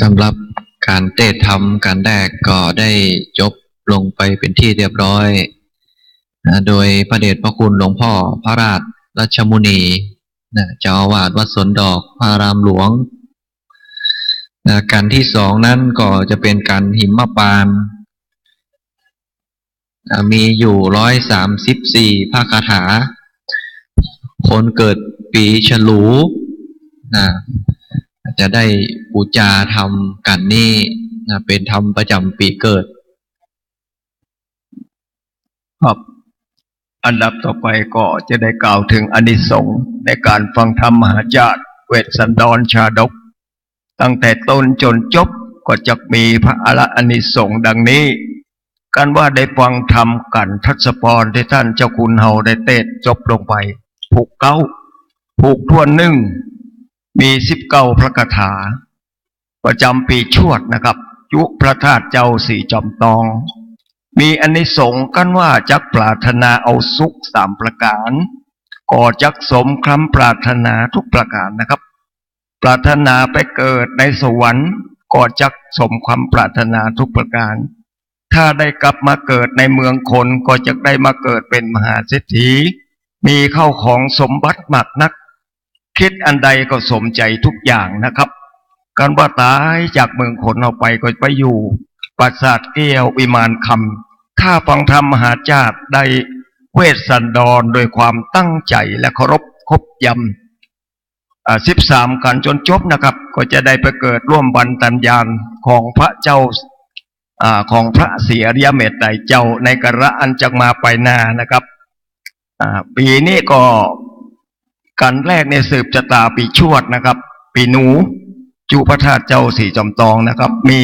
สำหรับการเทศธรรมการแรกก็ได้จบลงไปเป็นที่เรียบร้อยโดยพระเดชพระคุณหลวงพ่อพระราชรัชมุนีเจ้าอาวาสวัดสวนดอกพระรามหลวงการที่สองนั้นก็จะเป็นการหิมพานต์มีอยู่134พระคาถาคนเกิดปีฉลูจะได้บูชาธรรมกันนี้เป็นธรรมประจำปีเกิดครับอันดับต่อไปก็จะได้กล่าวถึงอานิสงส์ในการฟังธรรมมหาญาติเวสสันดรชาดกตั้งแต่ต้นจนจบก็จะมีพระอานิสงส์ดังนี้กันว่าได้ฟังธรรมกันทัศพรที่ท่านเจ้าคุณเฮาได้เทศจบลงไปผูกทวนหนึ่งมี19พระคาถาประจำปีชวดนะครับยุพระธาตุเจ้าสี่จอมตองมีอานิสงส์กันว่าจักปรารถนาเอาสุข3ประการก็จักสมคำปรารถนาทุกประการนะครับปรารถนาไปเกิดในสวรรค์ก็จักสมความปรารถนาทุกประการถ้าได้กลับมาเกิดในเมืองคนก็จะได้มาเกิดเป็นมหาเศรษฐีมีเข้าของสมบัติมากนักคิดอันใดก็สมใจทุกอย่างนะครับการว่าตายจากเมืองคนเอาไปก็ไปอยู่ปราสาทแก้ววิมานคำถ้าฟังธรรมมหาญาติได้เวสสันดรโดยความตั้งใจและเคารพคบยำ13กันจนจบนะครับก็จะได้ไปเกิดร่วมบรรตัญญาณของพระเจ้าของพระศรีอริยเมตไตรเจ้าในกระอันจักมาไปนานะครับปีนี้ก็กันแรกในสืบชะตาปีชวดนะครับปีหนูจุพระธาตุเจ้าสี่จอมตองนะครับมี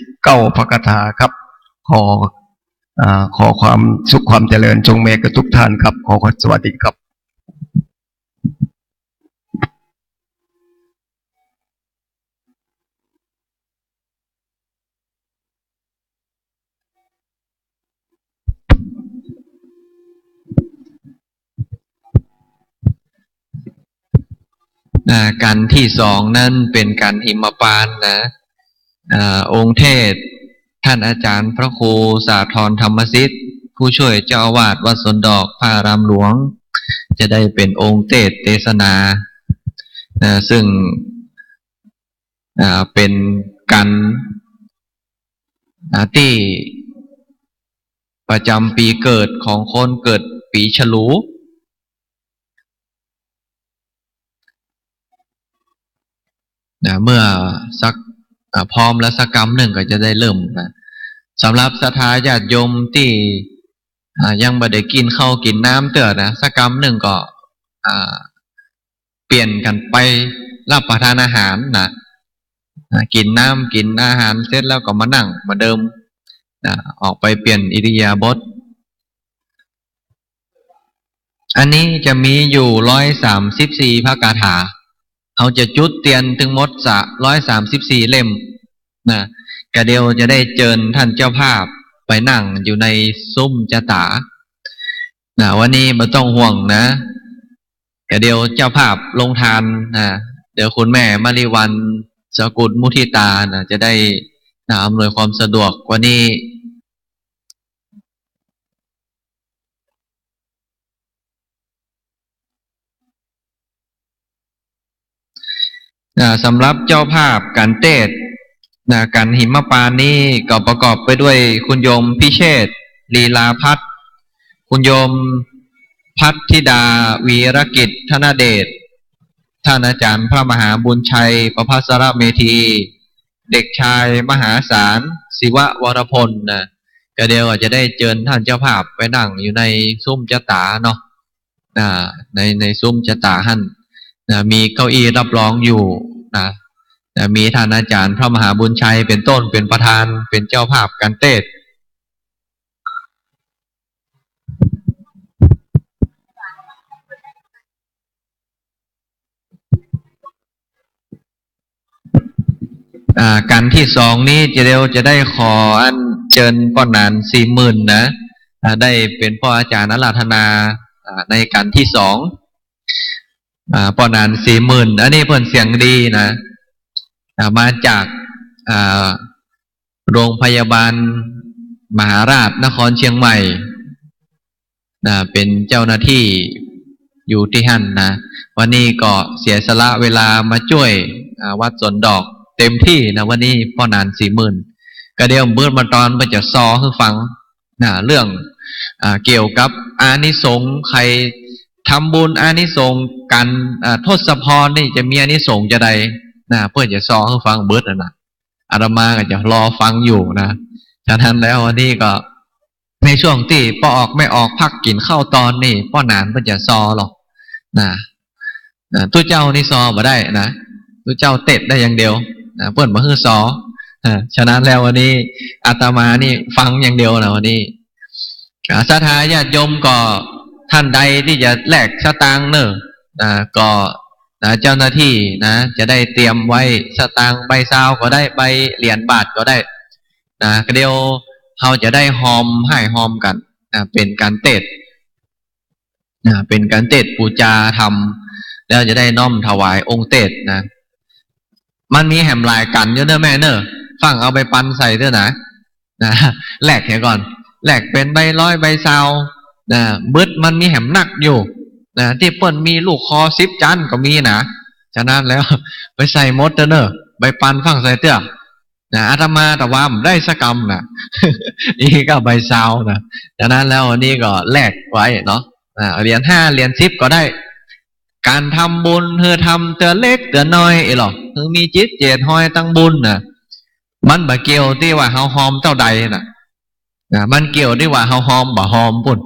19พระคาถาครับขอความสุขความเจริญจงมีกับทุกท่านครับขอสวัสดีครับการที่สองนั้นเป็นการหิมพานต์องค์เทศท่านอาจารย์พระครูสาธรธรรมสิทธิ์ผู้ช่วยเจ้าอาวาสวัดสวนดอกพระรามหลวงจะได้เป็นองค์เทศนาซึ่งเป็นการที่ประจำปีเกิดของคนเกิดปีฉลูเมื่อสักพร้อมแล้วสักกรรมหนึ่งก็จะได้เริ่มสำหรับศรัทธาญาติโยมที่ยังไม่ได้กินข้าวกินน้ำเตือนสักกรรมหนึ่งก็เปลี่ยนกันไปรับประทานอาหารกินน้ำกินอาหารเสร็จแล้วก็มานั่งมาเดิมออกไปเปลี่ยนอิริยาบถอันนี้จะมีอยู่134พระคาถาเขาจะจุดเตียนถึงหมด134เล่มกระเดียวจะได้เจิญท่านเจ้าภาพไปนั่งอยู่ในซุ้มจตาวันนี้ไม่ต้องห่วงนะกระเดียวเจ้าภาพลงทานเดี๋ยวคุณแม่มาริวันสกุลมุทิตาจะได้อำนวยความสะดวกวันนี้สำหรับเจ้าภาพการเทศการหิมพานต์นี้ก็ประกอบไปด้วยคุณโยมพิเชษฐ์ลีลาพัฒน์คุณโยมพัฒธิดาวีรกิจธนเดชท่านอาจารย์พระมหาบุญชัยประภัสรเมธีเด็กชายมหาศาลศิวะวรพลก็เดียวจะได้เชิญท่านเจ้าภาพไปนั่งอยู่ในซุ้มจตาเนาะในซุ้มจตาหั่นมีเก้าอี้รับรองอยู่มีท่านอาจารย์พระมหาบุญชัยเป็นต้นเป็นประธานเป็นเจ้าภาพการเทศการที่สองนี้เดี๋ยวจะได้ขออันเชิญป้อนาน40,000นะได้เป็นพ่ออาจารย์อาราธนาในการที่สองป้อนาน40,000อันนี้เพิ่นเสียงดีนะมาจาก อ่าโรงพยาบาลมหาราชนครเชียงใหม่เป็นเจ้าหน้าที่อยู่ที่หั่นนะวันนี้ก็เสียสละเวลามาช่วยวัดสวนดอกเต็มที่นะวันนี้พ่อนาน40,000ก็เดี๋ยวเบิดมาตอนไปจะซอให้ฟังเรื่องเกี่ยวกับอานิสงส์ใครทำบุญอานิสงส์กันทศพรนี่จะมีอานิสงส์จะใดเพื่อจะซอให้ฟังเบิดนะอาตมาก็จะรอฟังอยู่นะฉะนั้นแล้ววันนี้ก็ในช่วงที่ป้อออกไม่ออกพักกินข้าวตอนนี่ป้อนานเพื่อจะซอหรอกตู้เจ้านี่ซอมาได้นะตู้เจ้าเต็ดได้อย่างเดียวเพื่อนมาคือซอฉะนั้นแล้ววันนี้อาตมานี่ฟังอย่างเดียวนะวันนี้ศรัทธาญาติโยมก็ท่านใดที่จะแลกสตางค์เนอะก็เจ้าหน้าที่จะได้เตรียมไว้สตางค์ใบซาวก็ได้ใบเหรียญบาทก็ได้ก็เดียวเราจะได้หอมให้หอมกันเป็นการเตดเป็นการเตดปูจาทำแล้วจะได้น้อมถวายองค์เตดมันมีแหมลายกันเยอะเนอะแม่เนอะฟังเอาไปปันใส่เถอะนะแหลกเห็นก่อนแหลกเป็นใบร้อยใบซาวบึดมันมีแหมหนักอยู่ที่เปิ้นมีลูกคอ10 จันก็มีนะฉะนั้นแล้วไปใส่มดเนอะใบปันฟังใส่เตื้ออาตมาแต่ว่าได้สกรรมนี่ก็ใบซาวฉะนั้นแล้วอันนี้ก็แลกไว้เนาะเหรียญ5เหรียญ10ก็ได้การทำบุญเธอทำเตือเล็กเตือน้อยหรอกเธอมีจิตเจตหอยตั้งบุญมันบ่เกี่ยวที่ว่าเฮาหอมเจ้าใดมันเกี่ยวที่ว่าเฮาหอมบ่หอมปุ่น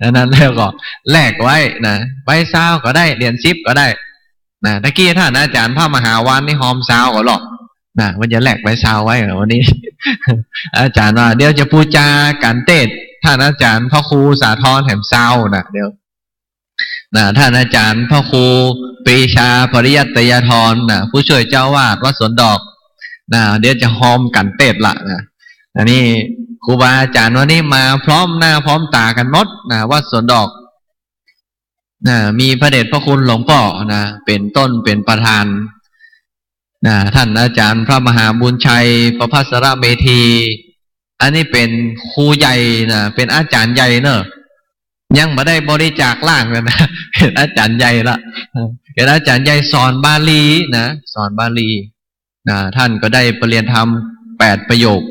ดังนั้นแล้วก็แลกไว้ใบซาวก็ได้เหรียญ10ก็ได้ตะกี้ท่านอาจารย์พระมหาวานนี่หอมซาวก็หรอกมันจะแลกใบซาวไว้วันนี้ อาจารย์ว่าเดี๋ยวจะพูจาการเทศท่านอาจารย์พ่อครูสาธรแห่มซาวเดี๋ยวท่านอาจารย์พ่อครูปรีชาปริยัตยธรผู้ช่วยเจ้าวาดวัดสวนดอกเดี๋ยวจะหอมกันเทศละอันนี้ครูบาอาจารย์วันนี้มาพร้อมหน้าพร้อมตากันหมดวัดสวนดอกมีพระเดชพระคุณหลวงพ่อเป็นต้นเป็นประธานท่านอาจารย์พระมหาบุญชัยประภัสรเมธีอันนี้เป็นครูใหญ่เป็นอาจารย์ใหญ่เนอะยังไม่ได้บริจาคล่างเลยนะเป็นอาจารย์ใหญ่ละเป็นอาจารย์ใหญ่สอนบาลีสอนบาลีท่านก็ได้ปรริญญาธรรม8 ประโยค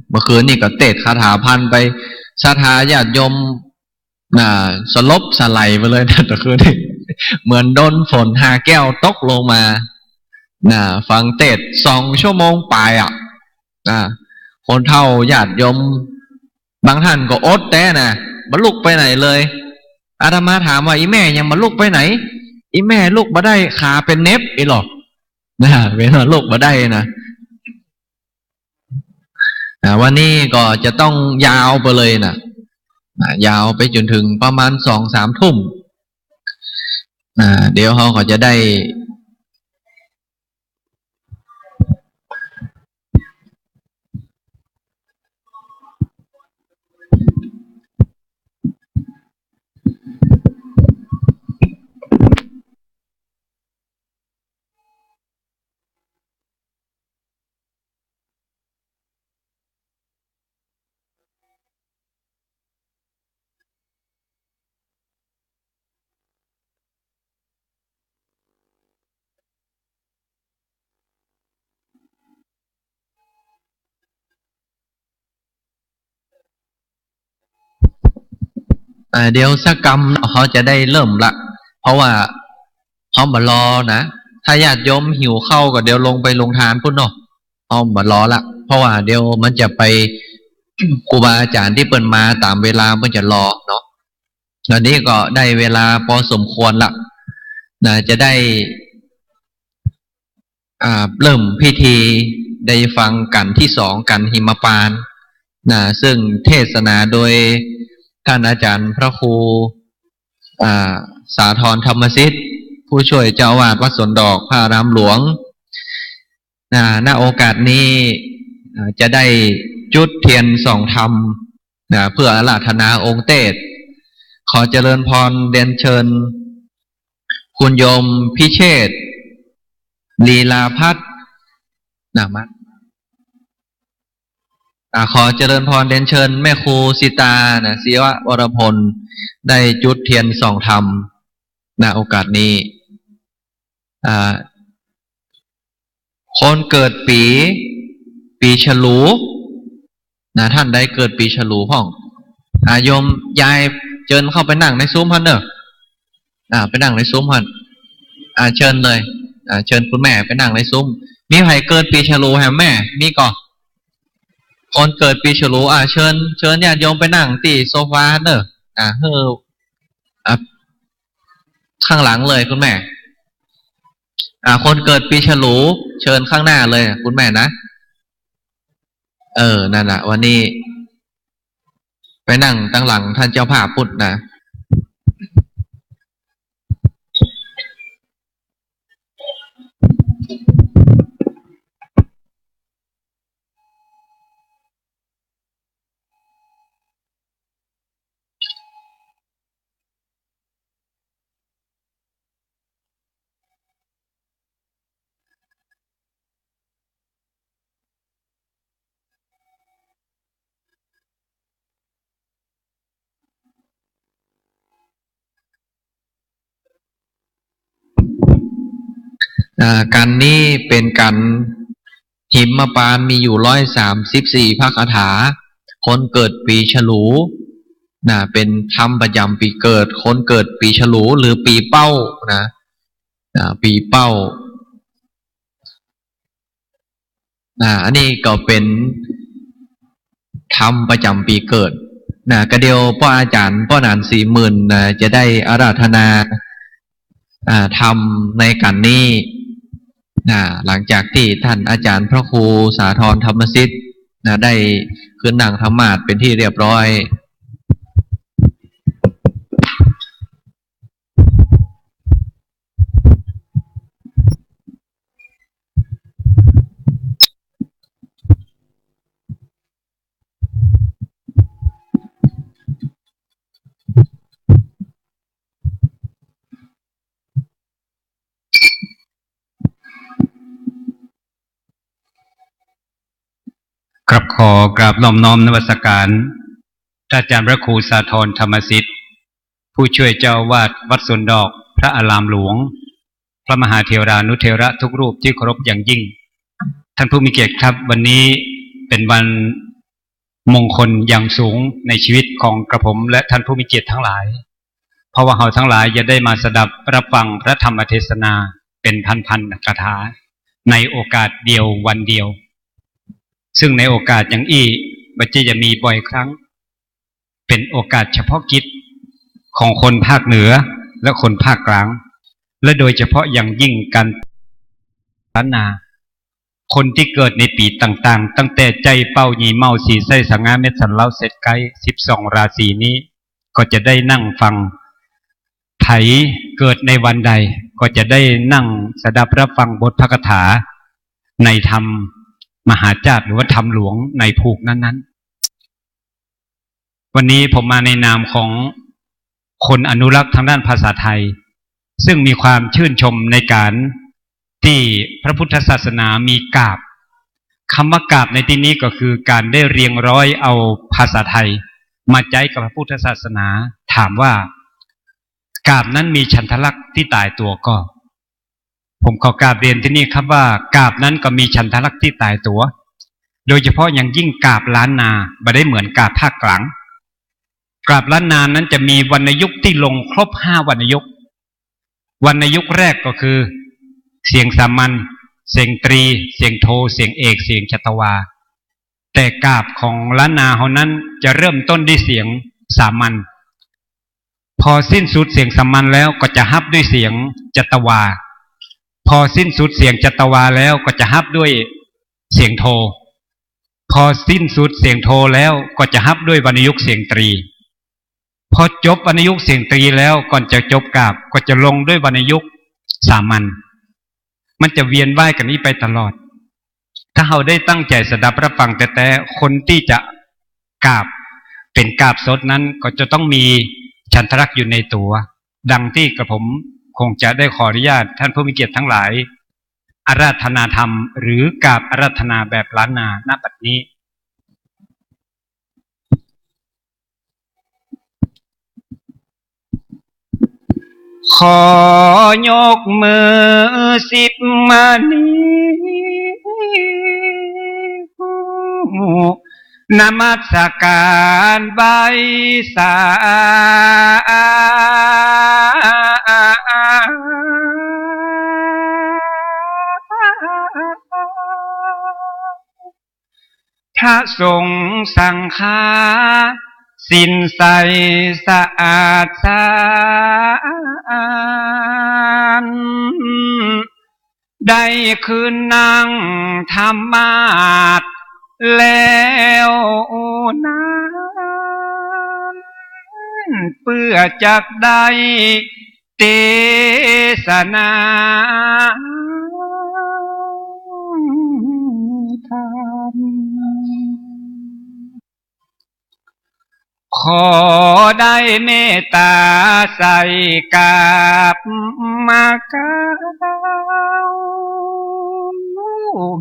เมื่อคืนนี่ก็เตะคาถาพันไปศรัทธาญาติโยมสลบสไลไปเลยนะแต่คืนนี้เหมือนโดนฝน5 แก้วตกลงมาฟังเทศ2 ชั่วโมงปลายคนเฒ่าญาติโยมบางท่านก็อดแต่บรรลุไปไหนเลยอาตมาถามว่าอีแม่ยังบรรลุไปไหนอีแม่ลูกบ่ได้ขาเป็นเน็บหรอกเป็นว่าลูกบ่ได้วันนี้ก็จะต้องยาวไปเลยยาวไปจนถึงประมาณ2-3 ทุ่มเดี๋ยวเขาก็จะได้เดี๋ยวสักกรรมเขาจะได้เริ่มละเพราะว่าเขามารอถ้าญาติโยมหิวเข้าก็เดี๋ยวลงไปลงทานพุ่นเนาะเขามารอละเพราะว่าเดี๋ยวมันจะไปครูบาอาจารย์ที่เปิดมาตามเวลามันจะรอเนาะตอนนี้ก็ได้เวลาพอสมควรละจะได้เริ่มพิธีได้ฟังกันที่2กันหิมพานต์ซึ่งเทศนาโดยท่านอาจารย์พระครูสาธรธรรมสิทธิ์ผู้ช่วยเจ้าวาดวัดสวนดอกพระอารามหลวงณโอกาสนี้จะได้จุดเทียนส่องธรรมเพื่ออาราธนาองค์เทศขอเจริญพรเรียนเชิญคุณโยมพิเชษฐ์ลีลาพัฒน์ มาขอเจริญพรเรียนเชิญแม่ครูสิตาศิวะวรพลได้จุดเทียนส่องธรรมโอกาสนี้คนเกิดปีฉลูท่านได้เกิดปีฉลูพ่องโยมยายเชิญเข้าไปนั่งในซุ้มพันเนอะไปนั่งในซุ้มพันเชิญเลยเชิญคุณแม่ไปนั่งในซุ้มมีใครเกิดปีฉลูแฮมแม่มีก่อนคนเกิดปีฉลูเชิญญาติโยมไปนั่งตีโซฟาเนอะข้างหลังเลยคุณแม่คนเกิดปีฉลูเชิญข้างหน้าเลยคุณแม่นะนั่นแหละวันนี้ไปนั่งตั้งหลังท่านเจ้าภาพพุทธกันนี้เป็นกันหิมปานมีอยู่134พระคาถาคนเกิดปีฉลูเป็นธรรมประจำปีเกิดคนเกิดปีฉลูหรือปีเป้าปีเป้าอันนี้ก็เป็นธรรมประจำปีเกิดกระเดียวพ่ออาจารย์พ่อนาน40,000จะได้อาราธนาธรรมในกันนี้หลังจากที่ท่านอาจารย์พระครูสาธรธรรมสิทธิ์ได้ขึ้นนั่งธรรมาสน์เป็นที่เรียบร้อยครับขอกราบน้อมนมัสการท่านอาจารย์พระครูสาธรธรรมสิทธิ์ผู้ช่วยเจ้าวาดวัดสวนดอกพระอารามหลวงพระมหาเถรานุเถระทุกรูปที่เคารพอย่างยิ่งท่านผู้มีเกียรติครับวันนี้เป็นวันมงคลอย่างสูงในชีวิตของกระผมและท่านผู้มีเกียรติทั้งหลายเพราะว่าเราทั้งหลายจะได้มาสดับรับฟังพระธรรมเทศนาเป็นพันคาถาในโอกาสเดียววันเดียวซึ่งในโอกาสอย่างอี้บัจจะมีบ่อยครั้งเป็นโอกาสเฉพาะกิจของคนภาคเหนือและคนภาคกลางและโดยเฉพาะอย่างยิ่งกันล้านนาคนที่เกิดในปีต่างๆตั้งแต่ใจเป้าหยีเมาสีไส้สังงาเม็ดสันเล้าเสร็จไก12ราศีนี้ก็จะได้นั่งฟังไถเกิดในวันใดก็จะได้นั่งสดับรับฟังบทพระคาถาในธรรมมหาจารย์หรือว่าธรรมหลวงในภูกนั้นๆวันนี้ผมมาในนามของคนอนุรักษ์ทางด้านภาษาไทยซึ่งมีความชื่นชมในการที่พระพุทธศาสนามีกาบคำว่ากาบในที่นี้ก็คือการได้เรียงร้อยเอาภาษาไทยมาใจกับพระพุทธศาสนาถามว่ากาบนั้นมีฉันทลักษณ์ที่ตายตัวก็ผมขอกราบเรียนที่นี่ครับว่ากาบนั้นก็มีฉันทลักษณ์ที่ตายตัวโดยเฉพาะอย่างยิ่งกาบล้านนาไม่ได้เหมือนกาบภาคกลางกาบล้านนานั้นจะมีวรรณยุกต์ที่ลงครบ5วรรณยุกต์วรรณยุกต์แรกก็คือเสียงสามัญเสียงตรีเสียงโทเสียงเอกเสียงชัตวาแต่กาบของล้านนาเขานั้นจะเริ่มต้นด้วยเสียงสามัญพอสิ้นสุดเสียงสามัญแล้วก็จะฮับด้วยเสียงชัตวาพอสิ้นสุดเสียงจัตวาแล้วก็จะฮับด้วยเสียงโทพอสิ้นสุดเสียงโทแล้วก็จะฮับด้วยวรรณยุกต์เสียงตรีพอจบวรรณยุกต์เสียงตรีแล้วก่อนจะจบกาบก็จะลงด้วยวรรณยุกต์สามัญมันจะเวียนว่ายกันนี้ไปตลอดถ้าเราได้ตั้งใจสดับรับฟังแต่คนที่จะกาบเป็นกาบสดนั้นก็จะต้องมีฉันทลักษณ์อยู่ในตัวดังที่กระผมคงจะได้ขออนุญาตท่านผู้มีเกียรติทั้งหลาย อาราธนาธรรมหรือกราบอาราธนาแบบล้านนาณบัดนี้ขอยกมือสิบมานี้นมัสการใบสาพระสงฆ์สังฆาสินใสสะอาดสะอาดได้คืนนั่งธรรมาสแล้วนั้นเพื่อจักได้เทศนาธรรมขอได้เมตตาใส่กาบมาเก้า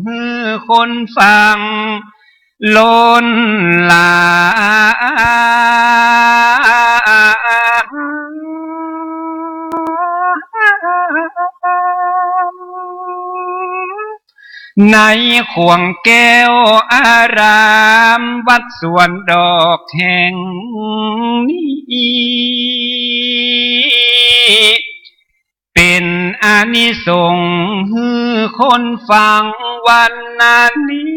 ฮือคนฟังล้นหลามในขวงแก้วอารามวัดสวนดอกแห่งนี้เป็นอานิสงส์ฮือคนฟังวันนี้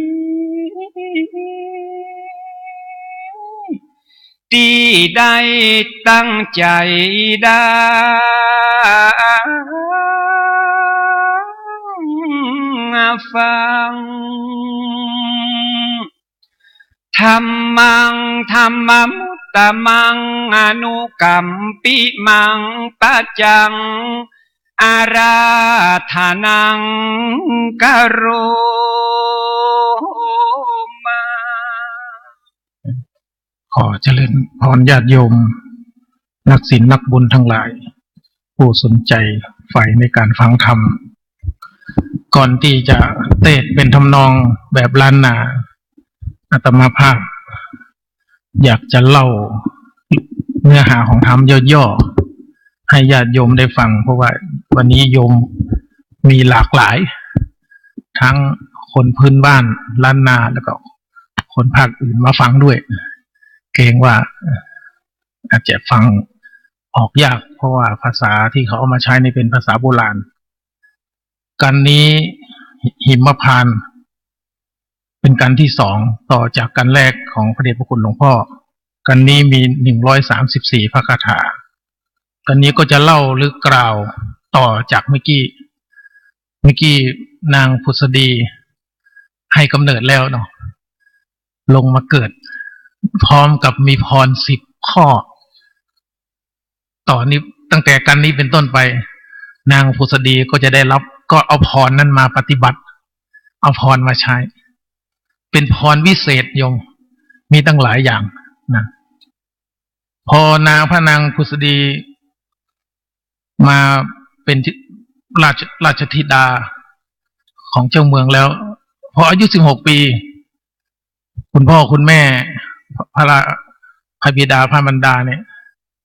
ที่ได้ตั้งใจได้ฟังธรรมังธรรมมุตตมังอนุกัมปิมังปัจจังอาราธนังกโรมา ขอเจริญพรญาติโยมนักศีลนักบุญทั้งหลายผู้สนใจใฝ่ในการฟังธรรมก่อนที่จะเทศเป็นทำนองแบบล้านนาอาตมาภาพอยากจะเล่าเนื้อหาของธรรมย่อๆให้ญาติโยมได้ฟังเพราะว่าวันนี้โยมมีหลากหลายทั้งคนพื้นบ้านล้านนาแล้วก็คนภาคอื่นมาฟังด้วยเกรงว่าอาจจะฟังออกยากเพราะว่าภาษาที่เขาเอามาใช้นี่เป็นภาษาโบราณกันนี้หิมพานต์เป็นกันที่สองต่อจากกันแรกของพระเดชพระคุณหลวงพ่อกันนี้มี134พระคาถากันนี้ก็จะเล่าหรือกล่าวต่อจากเมื่อกี้นางพุทธดีให้กำเนิดแล้วเนาะลงมาเกิดพร้อมกับมีพร10 ข้อต่อนี้ตั้งแต่กันนี้เป็นต้นไปนางพุทธดีก็จะได้รับก็เอาพรนั้นมาปฏิบัติเอาพรมาใช้เป็นพรวิเศษโยมมีตั้งหลายอย่างนะพพระนางพุทธดีมาเป็นราชธิดาของเจ้าเมืองแล้วพออายุ16 ปีคุณพ่อคุณแม่พระบิดาพระมารดาเนี่ย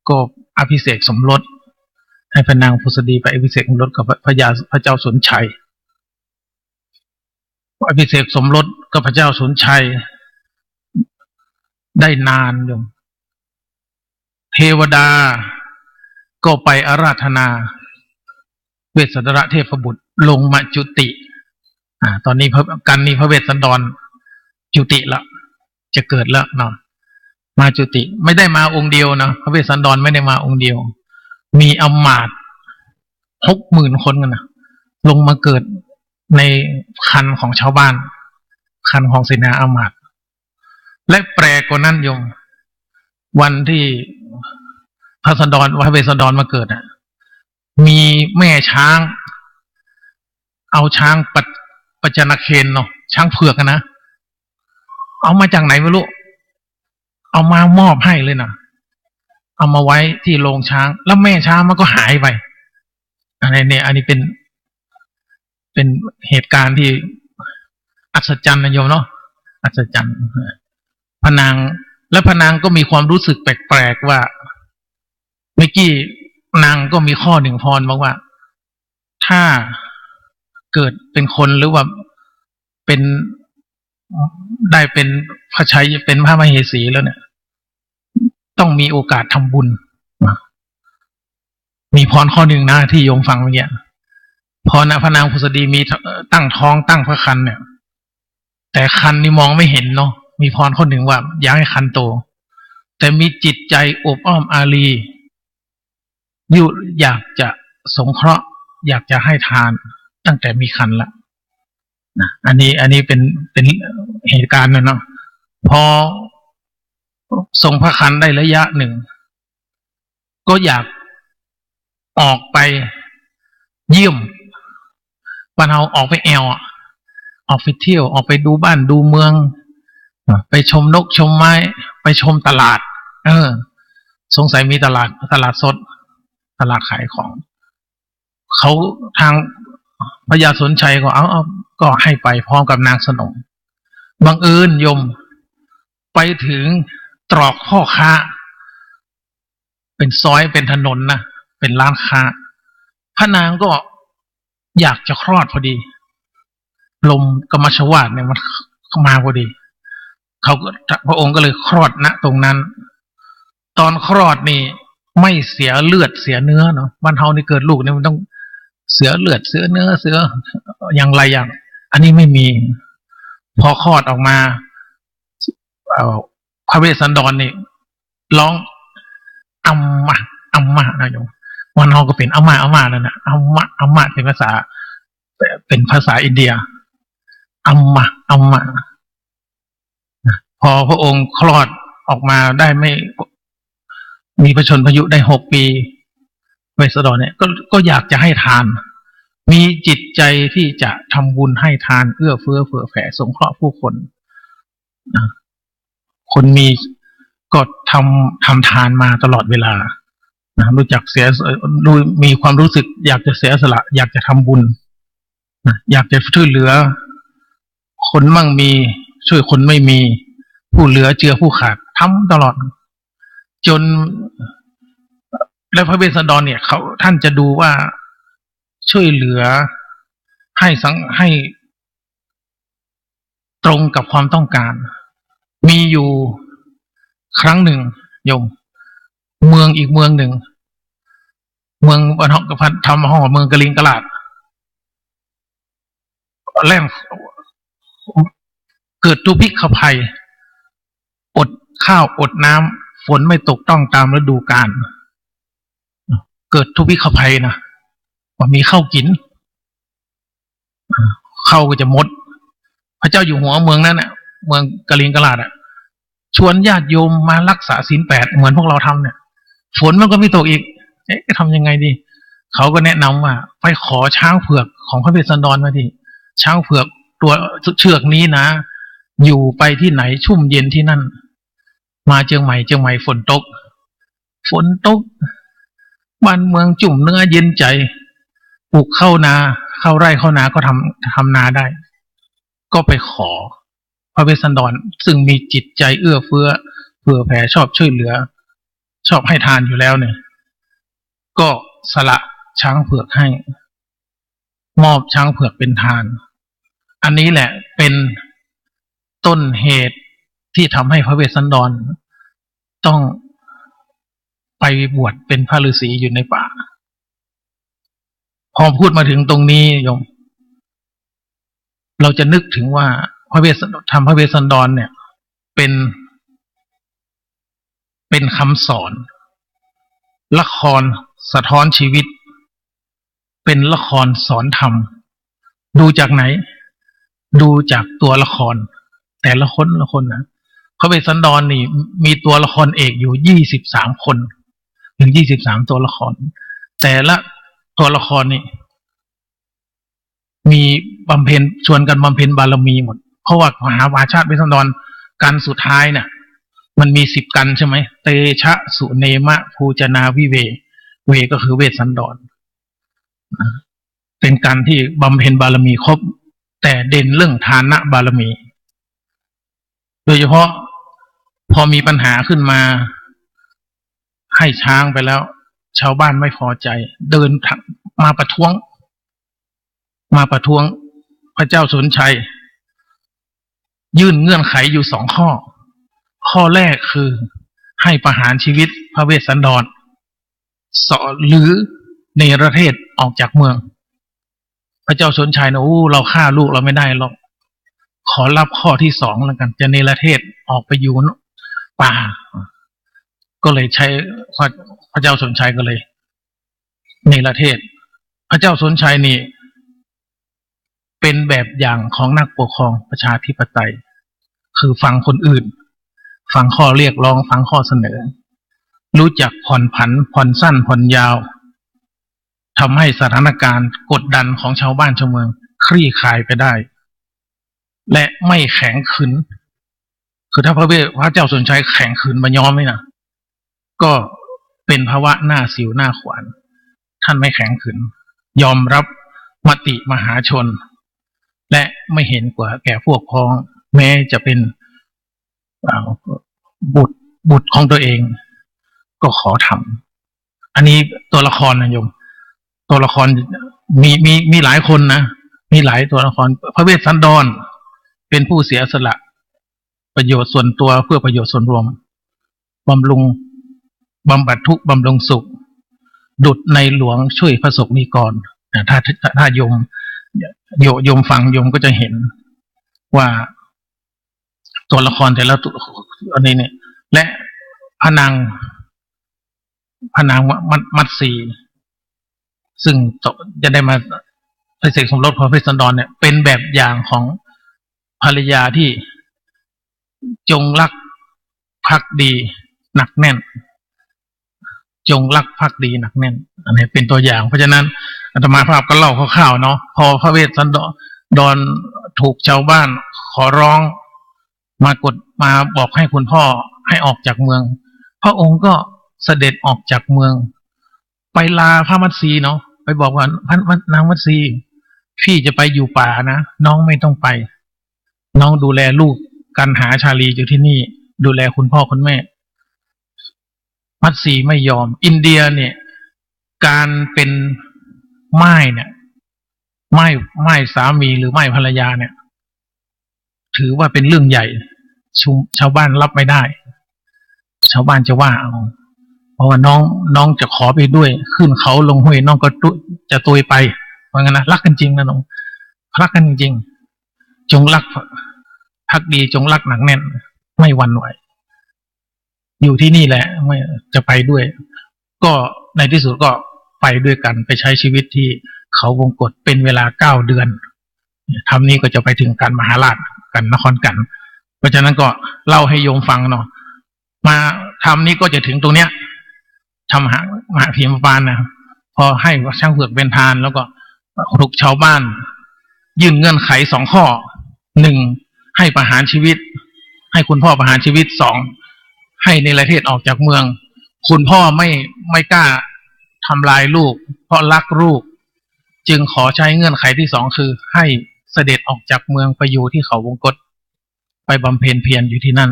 ก็อภิเษกสมรสให้พระนางพุทธดีไปอภิเษกสมรสกับพระเจ้าสนชัยอภิเษกสมรสกับพระเจ้าสนชัยได้นานโยมเทวดาก็ไปอาราธนาเวสสันดรเทพบุตรลงมาจุติตอนนี้พระเวสสันดรจุติละจะเกิดแล้วเนาะมาจุติไม่ได้มาองค์เดียวนะพระเวสสันดรไม่ได้มาองค์เดียวมีอมาตย์60,000 คนกันนะลงมาเกิดในคันของชาวบ้านคันของเสนาอมาตย์และแปลกกว่านั้นโยมวันที่พระเวสสันดรมาเกิดมีแม่ช้างเอาช้างปัจจนเคนเนาะช้างเผือกนะเอามาจากไหนไม่รู้เอามามอบให้เลยนะเอามาไว้ที่โรงช้างแล้วแม่ช้างมันก็หายไปอันนี้เป็น เป็นเหตุการณ์ที่อัศจรรย์นะโยมเนาะอัศจรรย์พระนางและพระนางก็มีความรู้สึกแปลกๆว่าเมื่อกี้นางก็มีข้อหนึ่งพรบอกว่า ถ้าเกิดเป็นคนหรือว่าเป็นได้เป็นพระชัยเป็นพระมเหสีแล้วเนี่ยต้องมีโอกาสทำบุญมีพรข้อหนึ่งนะที่โยมฟังเมื่อกี้พรนะพระนางผุสดีมีตั้งท้องตั้งพระครรภ์เนี่ยแต่ครรภ์นี่มองไม่เห็นเนาะมีพรข้อหนึ่งว่าอยากให้ครรภ์โตแต่มีจิตใจอบอ้อมอารีอยากจะสงเคราะห์อยากจะให้ทานตั้งแต่มีครรภ์ละนะอันนี้เป็นเหตุการณ์นะเนาะพอทรงพระครรภ์ได้ระยะหนึ่งก็อยากออกไปเยี่ยมบ้านเราออกไปแอลออกไปเที่ยวออกไปดูบ้านดูเมืองไปชมนกชมไม้ไปชมตลาดสงสัยมีตลาดสดตลาดขายของเขาทางพญาสนชัยก็ก็ให้ไปพร้อมกับนางสนมบังเอิญโยมไปถึงตรอกพ่อค้าเป็นซอยเป็นถนนนะเป็นร้านค้าพระนางก็อยากจะคลอดพอดีลมกมชวาทเนี่ยมันมาพอดีเขาก็พระองค์ก็เลยคลอดณตรงนั้นตอนคลอดนี่ไม่เสียเลือดเสียเนื้อเนาะบ้านเฮานี่เกิดลูกเนี่ยมันต้องเสียเลือดเสียเนื้อเสียอย่างไรอย่างอันนี้ไม่มีพอคลอดออกมาพระเวสสันดรนี่ร้องอัมมานะโยมวันเฮาก็เป็นอัมมานั่นนะอัมมาเป็นภาษาอินเดียอัมมาพอพระองค์คลอดออกมาได้ไม่มีพระชนพายุได้6 ปีเวสสันดรเนี่ยก็อยากจะให้ทานมีจิตใจที่จะทำบุญให้ทานเอื้อเฟื้อเผื่อแผ่สงเคราะห์ผู้คนคนมีก็ทำทานมาตลอดเวลารู้จักเสียมีความรู้สึกอยากจะเสียสละอยากจะทำบุญอยากจะช่วยเหลือคนมั่งมีช่วยคนไม่มีผู้เหลือเจือผู้ขาดทำตลอดจนแล้วพระเวสสันดรเนี่ยท่านจะดูว่าช่วยเหลือให้ตรงกับความต้องการมีอยู่ครั้งหนึ่งโยมเมืองอีกเมืองหนึ่งเมืองบรรทกพันธรรมห้องเมืองกลิงกลาดแล่นเกิดทุพพิฆภัยอดข้าวอดน้ำฝนไม่ตกต้องตามฤดูกาลเกิดทุพพิฆภัยนะว่ามีข้าวกินข้าวก็จะหมดพระเจ้าอยู่หัวเมืองนั้นน่ะเมืองกลิงกลาดชวนญาติโยมมารักษาศีล 8เหมือนพวกเราทำเนี่ยฝนมันก็ไม่ตกอีกทำยังไงดีเขาก็แนะนำว่าไปขอช้างเผือกของพระเวสสันดรมาที่ช้างเผือกตัวเชือกนี้นะอยู่ไปที่ไหนชุ่มเย็นที่นั่นมาเชียงใหม่ฝนตกบ้านเมืองจุ่มเนื้อเย็นใจปลูกเข้านาเข้าไร่เข้านาก็ทำนาได้ก็ไปขอพระเวสสันดรซึ่งมีจิตใจเอื้อเฟื้อเผื่อแผ่ชอบช่วยเหลือชอบให้ทานอยู่แล้วเนี่ยก็สละช้างเผือกให้มอบช้างเผือกเป็นทานอันนี้แหละเป็นต้นเหตุที่ทำให้พระเวสสันดรต้องไปบวชเป็นพระฤาษีอยู่ในป่าพอพูดมาถึงตรงนี้โยมเราจะนึกถึงว่าพระเวสสันดรเนี่ยเป็นคำสอนละครสะท้อนชีวิตเป็นละครสอนธรรมดูจากไหนดูจากตัวละครแต่ละคนนะพระเวสสันดรนี่มีตัวละครเอกอยู่23 คนถึง23ตัวละครแต่ละตัวละครนี่มีชวนกันบำเพ็ญบารมีหมดเพราะว่ามหาวาชาติเวสสันดรกันสุดท้ายเนี่ยมันมี10 กันใช่ไหมเตชะสุเนมะภูจนาวิเวก็คือเวสสันดร เป็นการที่บำเพ็ญบารมีครบแต่เด่นเรื่องทานะบารมี โดยเฉพาะพอมีปัญหาขึ้นมาให้ช้างไปแล้วชาวบ้านไม่พอใจเดินมาประท้วงพระเจ้าสนชัยยื่นเงื่อนไขอยู่2 ข้อข้อแรกคือให้ประหารชีวิตพระเวสสันดรหรือเนรเทศออกจากเมืองพระเจ้าสนชัยนะเราฆ่าลูกเราไม่ได้หรอกขอรับข้อที่2แล้วกันจะเนรเทศออกไปอยู่ป่าก็เลยใช้พระเจ้าสนชัยก็เลยเนรเทศพระเจ้าสนชัยนี่เป็นแบบอย่างของนักปกครองประชาธิปไตยคือฟังคนอื่นฟังข้อเรียกร้องฟังข้อเสนอรู้จักผ่อนผันผ่อนสั้นผ่อนยาวทำให้สถานการณ์กดดันของชาวบ้านชาวเมืองคลี่คลายไปได้และไม่แข็งขืนคือถ้าพระเจ้าสนชัยแข็งขืนมายอมไหมนะก็เป็นภาวะหน้าสิวหน้าขวานท่านไม่แข็งขืนยอมรับมติมหาชนและไม่เห็นกว่าแก่พวกพ้องแม้จะเป็นบุตรของตัวเองก็ขอทำอันนี้ตัวละครนะโยมตัวละครมีหลายคนนะมีหลายตัวละครพระเวสสันดรเป็นผู้เสียสละประโยชน์ส่วนตัวเพื่อประโยชน์ส่วนรวมบำบัดทุกข์บำรุงสุขดุจในหลวงช่วยพระสงฆ์นิกรถ้าโยมฟังโยมก็จะเห็นว่าตัวละครแต่ละตัวอันนี้เนี่ยและพระนางมัตสีซึ่งจะได้มาไปเสกสมรสพระเวสสันดรเนี่ยเป็นแบบอย่างของภรรยาที่จงรักภักดีหนักแน่นจงรักภักดีหนักแน่นอันนี้เป็นตัวอย่างเพราะฉะนั้นอาตมาภาพก็เล่าคร่าวๆเนาะพอพระเวสสันดรถูกชาวบ้านขอร้องมาบอกให้คุณพ่อให้ออกจากเมืองพระองค์ก็เสด็จออกจากเมืองไปลาพระมัตสีเนาะไปบอกว่านางมัตสีพี่จะไปอยู่ป่านะน้องไม่ต้องไปน้องดูแลลูกกันหาชาลีอยู่ที่นี่ดูแลคุณพ่อคุณแม่มัตสีไม่ยอมอินเดียเนี่ยการเป็นม่ายเนี่ยม่ายสามีหรือม่ายภรรยาเนี่ยถือว่าเป็นเรื่องใหญ่ชาวบ้านรับไม่ได้ชาวบ้านจะว่าเอาเพราะว่าน้องจะขอไปด้วยขึ้นเขาลงห้วยน้องก็จะตุยไปว่างั้นนะรักกันจริงนะน้องรักกันจริงจงรักภักดีจงรักหนักแน่นไม่หวั่นไหวอยู่ที่นี่แหละไม่จะไปด้วย ก็ในที่สุดก็ไปด้วยกันไปใช้ชีวิตที่เขาวงกฏเป็นเวลา9 เดือนทำนี้ก็จะไปถึงการมหาราชกันนครกันเพราะฉะนั้นก็เล่าให้โยมฟังเนาะมาทำนี้ก็จะถึงตรงเนี้ยทำมหาพิมพานนะพอให้ช่างเผือกเป็นทานแล้วก็ถูกชาวบ้านยื่นเงื่อนไข2 ข้อ 1ให้ประหารชีวิตให้คุณพ่อประหารชีวิต2ให้เนรเทศออกจากเมืองคุณพ่อไม่กล้าทำลายลูกเพราะรักลูกจึงขอใช้เงื่อนไขที่2คือให้เสด็จออกจากเมืองไปอยู่ที่เขาวงกฏไปบำเพ็ญเพียรอยู่ที่นั่น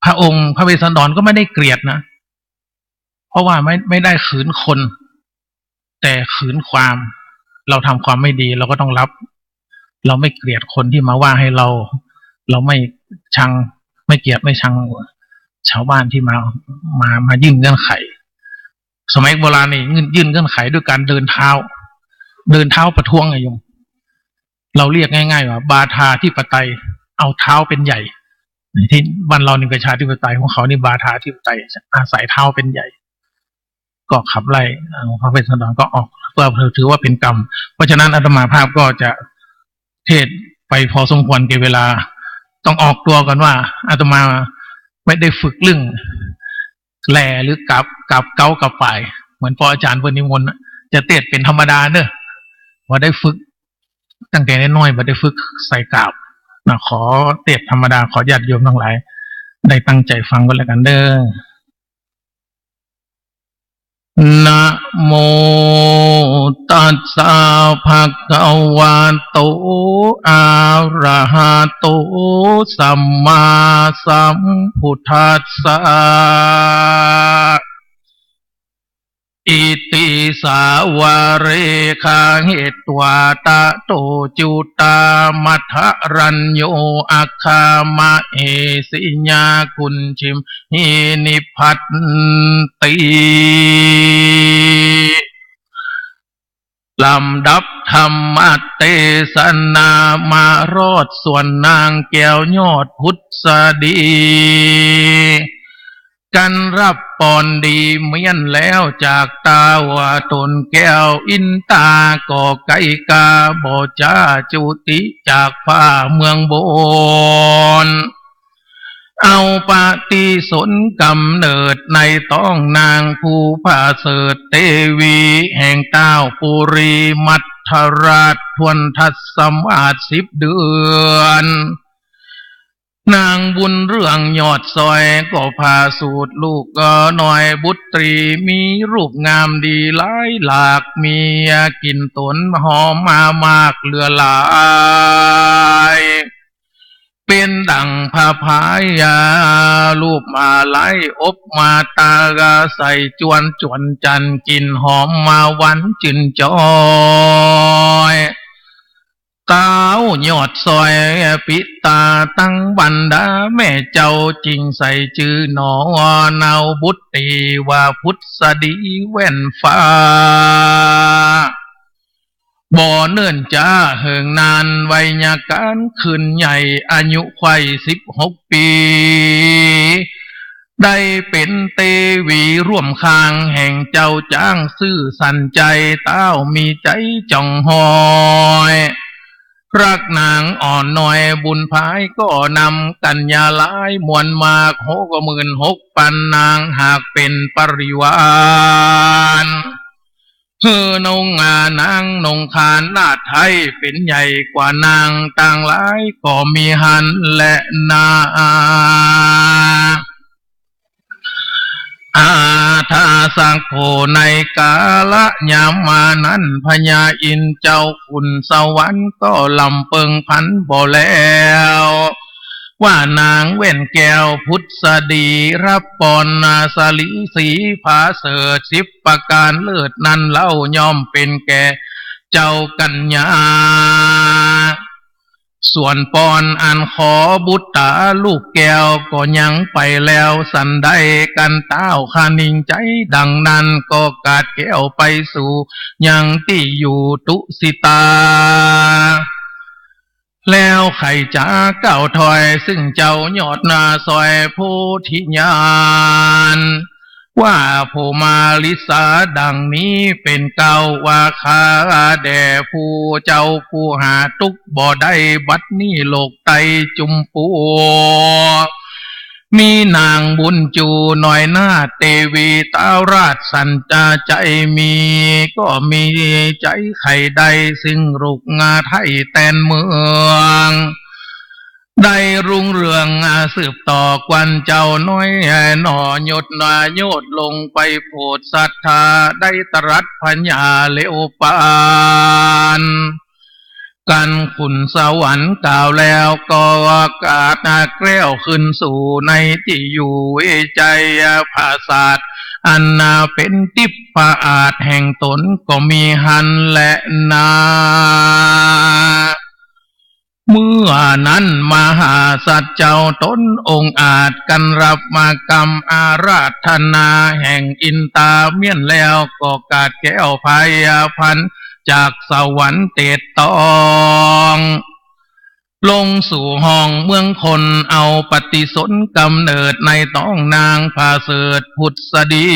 พระองค์พระเวสสันดรก็ไม่ได้เกลียดนะเพราะว่าไม่ได้ขืนคนแต่ขืนความเราทำความไม่ดีเราก็ต้องรับเราไม่เกลียดคนที่มาว่าให้เราไม่ชังไม่เกลียดไม่ชังชาวบ้านที่มายื่นเงื่อนไขสมัยโบราณนี่ยื่นเงื่อนไขด้วยการเดินเท้าประท้วงไงโยมเราเรียกง่ายๆว่าบาทาธิปไตยเอาเท้าเป็นใหญ่ที่บ้านเรานี่ประชาธิปไตยของเขานี่บาทาธิปไตยอาศัยเท้าเป็นใหญ่ก็ขับไล่พระเวสสันดรก็ออกเพื่อถือว่าเป็นกรรมเพราะฉะนั้นอาตมาภาพก็จะเทศไปพอสมควรแก่เวลาต้องออกตัวกันว่าอาตมาไม่ได้ฝึกเรื่องแหล่หรือกับเก้ากับฝ่ายเหมือนพออาจารย์เพิ่นนิมนต์จะเทศเป็นธรรมดาเนอะว่าได้ฝึกตั้งแต่น้อยๆว่าได้ฝึกใส่กาบนะขอเทศธรรมดาขอญาติโยมทั้งหลายได้ตั้งใจฟังกันแล้วกันเด้อ นะโมตัสสะภะคะวะโตอะระหะโตสัมมาสัมพุทธัสสะอิติสาวะเรคาเหตวาตะโตจุตามัทะรัญโยอัคคามะเอสิญากุญชิมหินิพัตติลำดับธรรมเทศนามารอดส่วนนางแก้วยอดพุทธดีกันรับปอนดีเมียนแล้วจากตาว่าตนแก้วอินตาก่อไก่กาบ่จ้าจุติจากฟ้าเมืองโบนเอาปฏิสนกำเนิดในต้องนางผู้ผาเสดเตวีแห่งเต้าปุรีมัทราชทวนทัศมาศ10 เดือนนางบุญเรื่องยอดซอยก็พาสูตรลูกก็หน่อยบุตรีมีรูปงามดีหลายหลากมีกินตนหอมมามากเหลือหลายเป็นดังพาพายาลูกมาไหลอบมาตากาใส่จวนจันกินหอมมาหวานจืนจอยเต้ายอดซอยปิตาตั้งบันดาแม่เจ้าจริงใส่ชื่อหนอเนาบุตรีว่าพุทธดีแว่นฟ้าบ่เนื่นจ้าเหิงนานวัยการคืนใหญ่อายุไข่16 ปีได้เป็นเตวีร่วมคางแห่งเจ้าจ้างซื่อสันใจเต้ามีใจจ่องหอยรักนางอ่อนหน่อยบุญพายก็นำกัญญาลายมวลมาก66,000 นางหากเป็นปริวารนงนางนงคานนาไทยเป็นใหญ่กว่านางต่างหลายก็มีหันและนาอาทาสังโฆในกาละยามมานั้นพญาอินเจ้าขุนสวรรค์ก็ลำเปิงพันบ่แล้วว่านางเว้นแก้วพุทธดีรับปอนนาสลีสีผาเสด10 ประการเลิศนั้นเล่าย่อมเป็นแก่เจ้ากัญญาส่วนปอนอันขอบุตตาลูกแก้วก็ยังไปแล้วสันได้กันเต้าคานิ่งใจดังนั้นก็กาดแก้วไปสู่ยังที่อยู่ตุสิตาแล้วไข่จ้าเก้าถอยซึ่งเจ้ายอดนาซอยโพธิญาณว่าโพมาลิสาดังนี้เป็นเก่าว่าคาแด่ผู้เจ้าผู้หาทุกบ่ได้บัดนี้โลกไตจุมปูมีนางบุญจูหน่อยหน้าเตวีตาราชสันจาใจมีก็มีใจไข่ใดซึ่งรุกงาไทยแตนเมืองได้รุ่งเรืองสืบต่อกวันเจ้าน้อยหน่อหยดนาโยดลงไปโพดศรัทธาได้ตรัสพญาเลวปานกันขุนสวรรค์กล่าวแล้วก็อากาศแกล้วขึ้นสู่ในที่อยู่เวใจภาษาทอันนาเป็นทิพย์อาจแห่งตนก็มีหันและนาเมื่อนั้นมหาสัตว์เจ้าตนองค์อาจกันรับมากรรมอาราธนาแห่งอินตาเมียนแล้วก็กาดแก้วพายาพันจากสวรรค์เตดตองลงสู่ห้องเมืองคนเอาปฏิสนกำเนิดในต้องนางพาเสดพุทธดี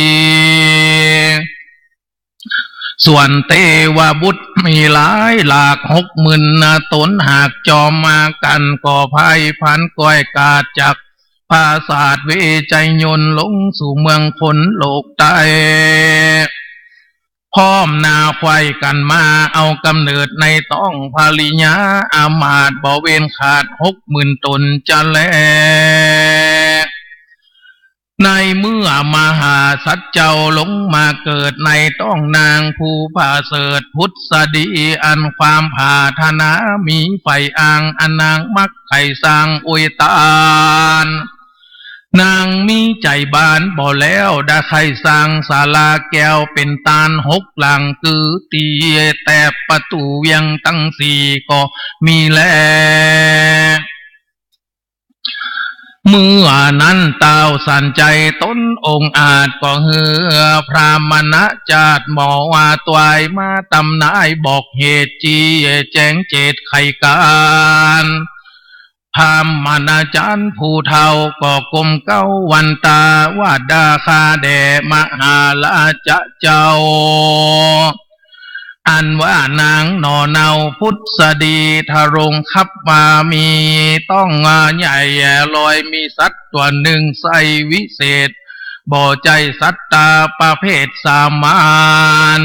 ส่วนเทวบุตรมีหลายหลาก60,000 ตนหากจอมมากันก่อภัยพันก้อยกาดจากภาษาทเวใจยนลงสู่เมืองคนโลกใต้พร้อมนาควายกันมาเอากำเนิดในต้องภาลิญาอามาตย์บ่เว้นขาด60,000 ตนจะแล ในเมื่อมหาสัจเจ้าลงมาเกิดในต้องนางผู้ผาเสดพุทธดีอันความผาธนามีไฟอ่างอันนางมักไข่สร้างอวยตานนางมีใจบานบ่แล้วได้ไข่สร้างศาลาแก้วเป็นตาลหกหลังคือตีแต่ประตูเวียงตั้งสี่ก็มีแลเมื่อนั้นเต้าสันใจต้นองค์อาจก็เหือพรามณะจาดหมอว่าตวายมาตำนายบอกเหตุจีแจ้งเจตไขการพามณาจารย์ผู้เฒ่าก็กลมเก้าวันตาว่าดาคาแด่มหาลาจะเจ้าอันว่านางนอเนาพุทธดีทารงคับมามีต้องใหญ่ลอยมีสัตว์ตัวหนึ่งใส่วิเศษบ่ใจสัตตาประเภทสามาน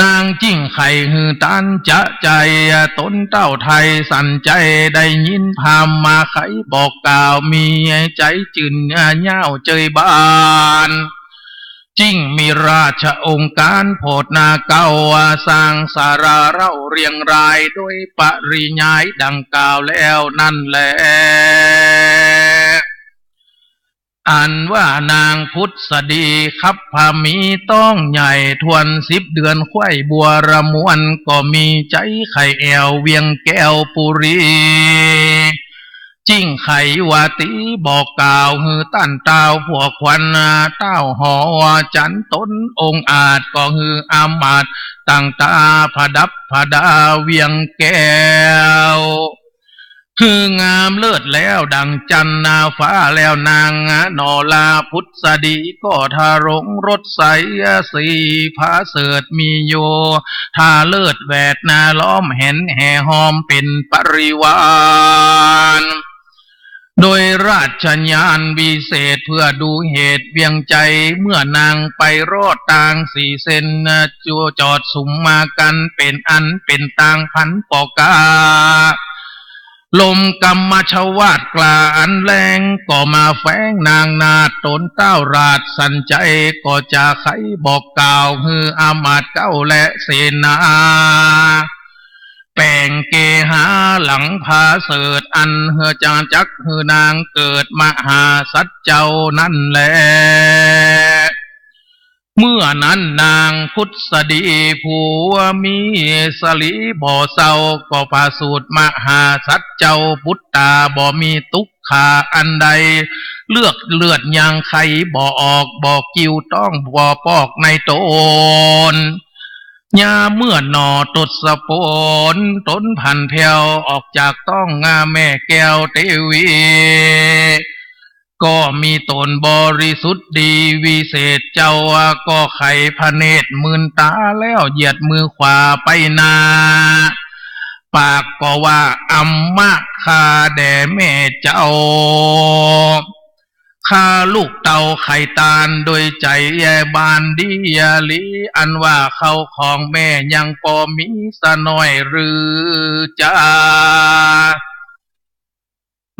นางจิ้งไข่หือตันจะใจต้นเต้าไทยสั่นใจได้ยินพามมาไขบอกกล่าวมีใจจืนเย้าเจยบานจิ้งมีราชองค์การโพธนาเก้าสร้างสาราเล่าเรียงรายโดยปริยายดังกล่าวแล้วนั่นแหละอันว่านางพุทธดีคับพามีต้องใหญ่ทวน10 เดือนไข้บัวระมวนก็มีใจไข่แอวเวียงแก้วปุรีจิ้งไขวาตีบอกกล่าวฮือตั้นเต้าพวกควันเต้าหอจันต้นองค์อาจก็ฮืออามาตตั้งตาผดับผดาเวียงแก้วคืองามเลิศแล้วดังจันนาฟ้าแล้วนางนอลาพุทธดีก็ทารงรถใสสีผาเสดมีโยทาเลิศแวดนาล้อมเห็นแห่หอมเป็นปริวารโดยราชญาณวิเศษเพื่อดูเหตุเวียงใจเมื่อนางไปรอดต่าง4 เซนจัวจอดสุมมากันเป็นอันเป็นต่างพันปอกาลมกรรมชวาดกลาอันแรงก็มาแฝงนางนาดตนเต้าราชสันใจก็จะไขบอกกล่าวฮืออามาตย์เก้าและเสนาแป่งเกหาหลังพาเสดอันเฮอจาจักฮือนางเกิดมหาสัจเจ้านั่นแหละเมื่อนั้นนางพุทธดีผัวมีสลีบ่อเศร้าก็พาสูตรมหาสัจเจ้าพุทธาบ่มีตุกขาอันใดเลือดยางไข่บ่ออกบ่กิ้วต้องบ่ปอกในตนยาเมื่อนอตดสะโปนต้นพันแผ่วออกจากต้องแม่แก้วเทวีก็มีตนบริสุทธิ์ดีวิเศษเจ้าก็ไขพระเนตรมืนตาแล้วเหยียดมือขวาไปนาปากก็ว่าอัมมะคาแด่แม่เจ้าข้าลูกเต่าไข่ตาลโดยใจแยบานดียลีอันว่าเขาของแม่ยังพอมีสะน้อยหรือจ้า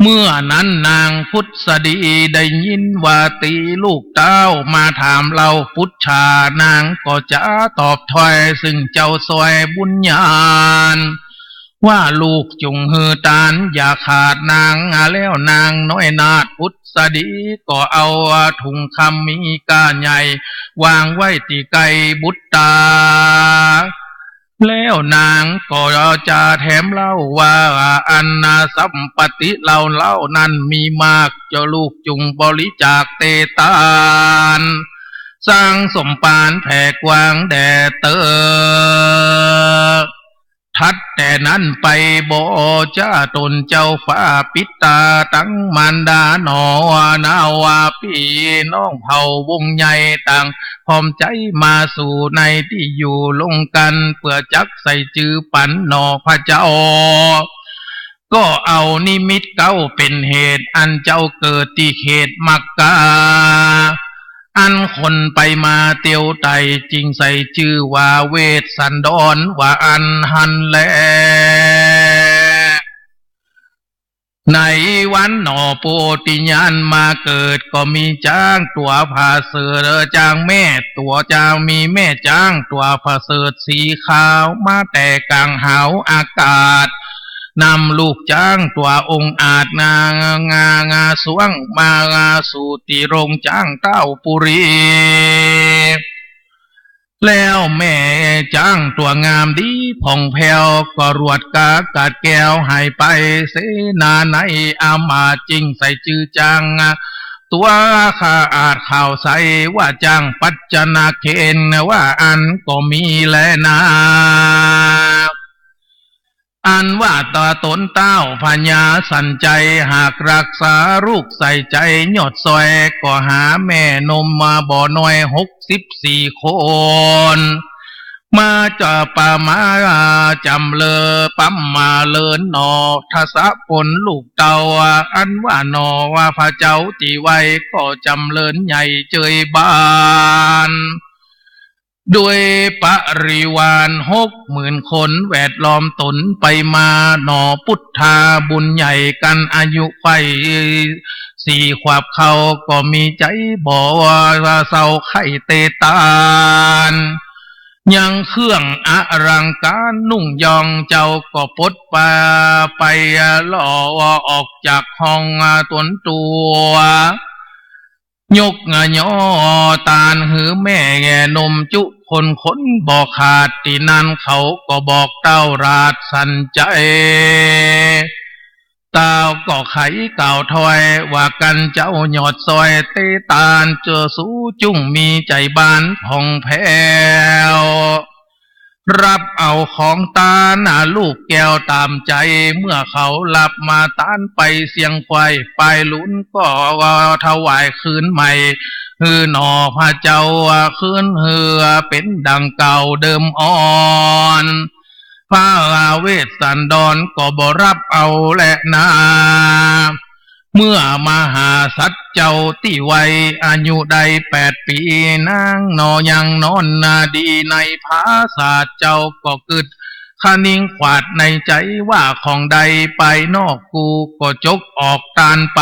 เมื่อนั้นนางพุทธดีได้ยินว่าตีลูกเต้ามาถามเราพุทธานางก็จะตอบถอยซึ่งเจ้าซอยบุญญาณว่าลูกจงฮือตานอย่าขาดนางแล้วนางน้อยนาถพุทธดีก็เอาถุงคำมีกาใหญ่วางไว้ที่ไกบุตตาแล้วนางก็จะแถมเล่าว่าอันสัมปติเรานั้นมีมากเจ้าลูกจุงบริจาคเตตานสร้างสมปานแผ่กว้างแด่เตอทัดแต่นั้นไปบ่จ้าตนเจ้าฟ้าปิตาตั้งมารดาหนอวนาวาพี่น้องเผ่าวงใหญ่ต่างพร้อมใจมาสู่ในที่อยู่ลงกันเพื่อจักใส่จือปันหนอพระเจ้าก็เอานิมิตเก้าเป็นเหตุอันเจ้าเกิดที่เขตมักกะอันคนไปมาเตียวไตจริงใส่ชื่อว่าเวสสันดรว่าอันหันแล ในวันหนอโปติญาณมาเกิดก็มีจ้างตัวผาเสือจ้างแม่ตัวจ้างมีแม่จ้างตัวผาเสือสีขาวมาแต่กลางหาวอากาศนำลูกจ้างตัวองค์อาจงาสวงมางาสู่ติโรงจ้างเต้าปุรีแล้วแม่จ้างตัวงามดีผ่องแผ้วก็รวดกากาดแก้วหายไปเสนาในอามาจริงใส่จื้อจ้างตัวข้าอาจข่าวใสว่าจ้างปัจจนาเคนว่าอันก็มีแลนาอันว่าต่อตนเต้าพญาสันใจหากรักษาลูกใส่ใจยอดซอยก็หาแม่นมมาบ่อน้อย64 คนมาจะป่ามาจำเลอปั๊มมาเลินหนอทศพลลูกเต่าอันว่าหนอว่าพระเจ้าตีไว้ก็จำเลินใหญ่เจยบ้านด้วยปริวาร60,000 คนแวดล้อมตนไปมาหนอพุทธาบุญใหญ่กันอายุไข4 ขวบเขาก็มีใจบ่ว่าเศร้าไข่เตตานยังเครื่องอลังการนุ่งยองเจ้าก็ปลดไปล่อออกจากห้องตนตัวยกย่อตาลหือแม่แง่นมจุคนบอกขาดที่นั่นเขาก็บอกเต้าราดสันใจเต้าก็ไขเก่าถอยว่ากันเจ้าหยอดซอยเตตาลเจอสู้จุ้งมีใจบานผ่องแผ้วรับเอาของตาหน้าลูกแก้วตามใจเมื่อเขาหลับมาตานไปเสียงควายไปลุ้นก็ถวายคืนใหม่หนอพระเจ้าคืนเป็นดังเก่าเดิมอ่อนพระเวสสันดรก็บ่รับเอาและนาเมื่อมหาสัตว์เจ้าที่ไวอายุใด8 ปีนางนอยังนอนนาดีในภาษาเจ้าก็กึดคนิ่งขวาดในใจว่าของใดไปนอกกูก็จกออกตานไป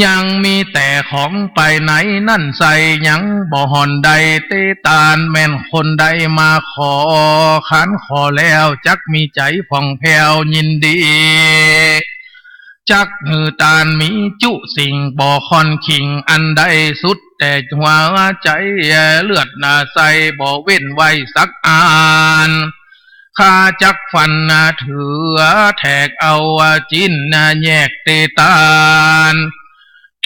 ยังมีแต่ของไปไหนนั่นใส่ยังบ่หอนใดเตตานแม่นคนใดมาขอขันขอแล้วจักมีใจผ่องแผ้วยินดีจักหือตานมีจุสิ่งบ่คอนขิงอันใดสุดแต่หัวใจเลือดหน้าใสบ่เว้นไว้สักอ่านข้าจักฟันถือแทกเอาจินแยกเตตาน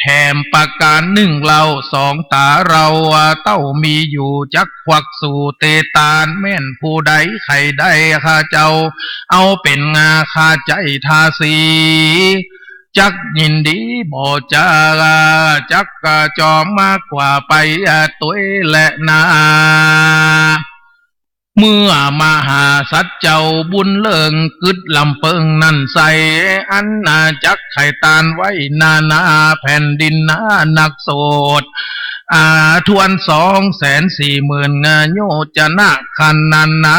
แถมประการหนึ่งเรา2 ตาเราเต้ามีอยู่จักควักสู่เตตานแม่นผู้ใดใครได้ข้าเจ้าเอาเป็นงาข้าใจทาสีจักยินดีบ่จาจักจอมมากกว่าไปตัวและนาเมื่อมหาสัตว์เจ้าบุญเลิงกึดลำเปิงนั่นใสอันจักไข่ตานไว้นาแผ่นดินนักโสดทวน240,000 โยชนะคันนา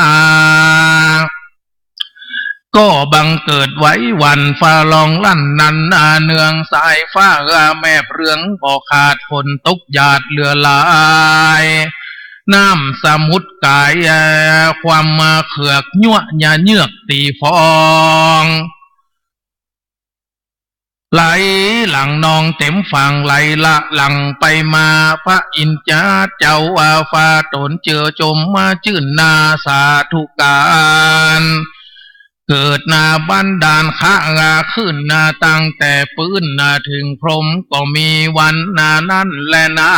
ก็บังเกิดไว้วันฟ้าลองลั่นนันเนืองสายฟ้าแม่เรืองบ่ขาดฝนตกหยาดเลือลายน้ำสมุทรกายความเขือกยั่วเยือกตีฟองไหลหลังนองเต็มฝั่งไหลละหลังไปมาพระอินทร์เจ้าฟ้าตนเจือจมมาชื่นนาสาธุการเกิดนาบันดาลข้างขึ้นตั้งแต่ปืนถึงพรหมก็มีวันนั้นแลนา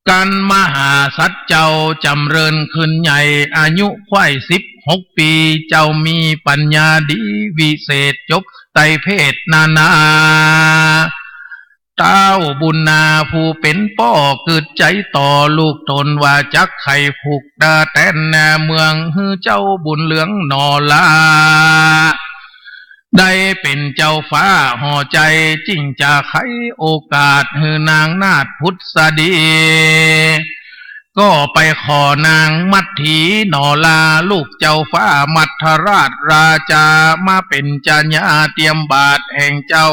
กันมหาสัตว์เจ้าจำเริญขึ้นใหญ่อายุควาย16 ปีเจ้ามีปัญญาดีวิเศษจบไตรเพศนาเต้าบุญนาผู้เป็นป้อเกิดใจต่อลูกตนว่าจักไข่ผูกดาแตนเมืองฮือเจ้าบุญเหลืองนอลาได้เป็นเจ้าฟ้าห่อใจจิ้งจะไขโอกาสฮือนางนาถพุทธดี ก็ไปขอนางมัทถีหนอลาลูกเจ้าฟ้ามัทราชราชามาเป็นจัญญาเตรียมบาทแห่งเจ้า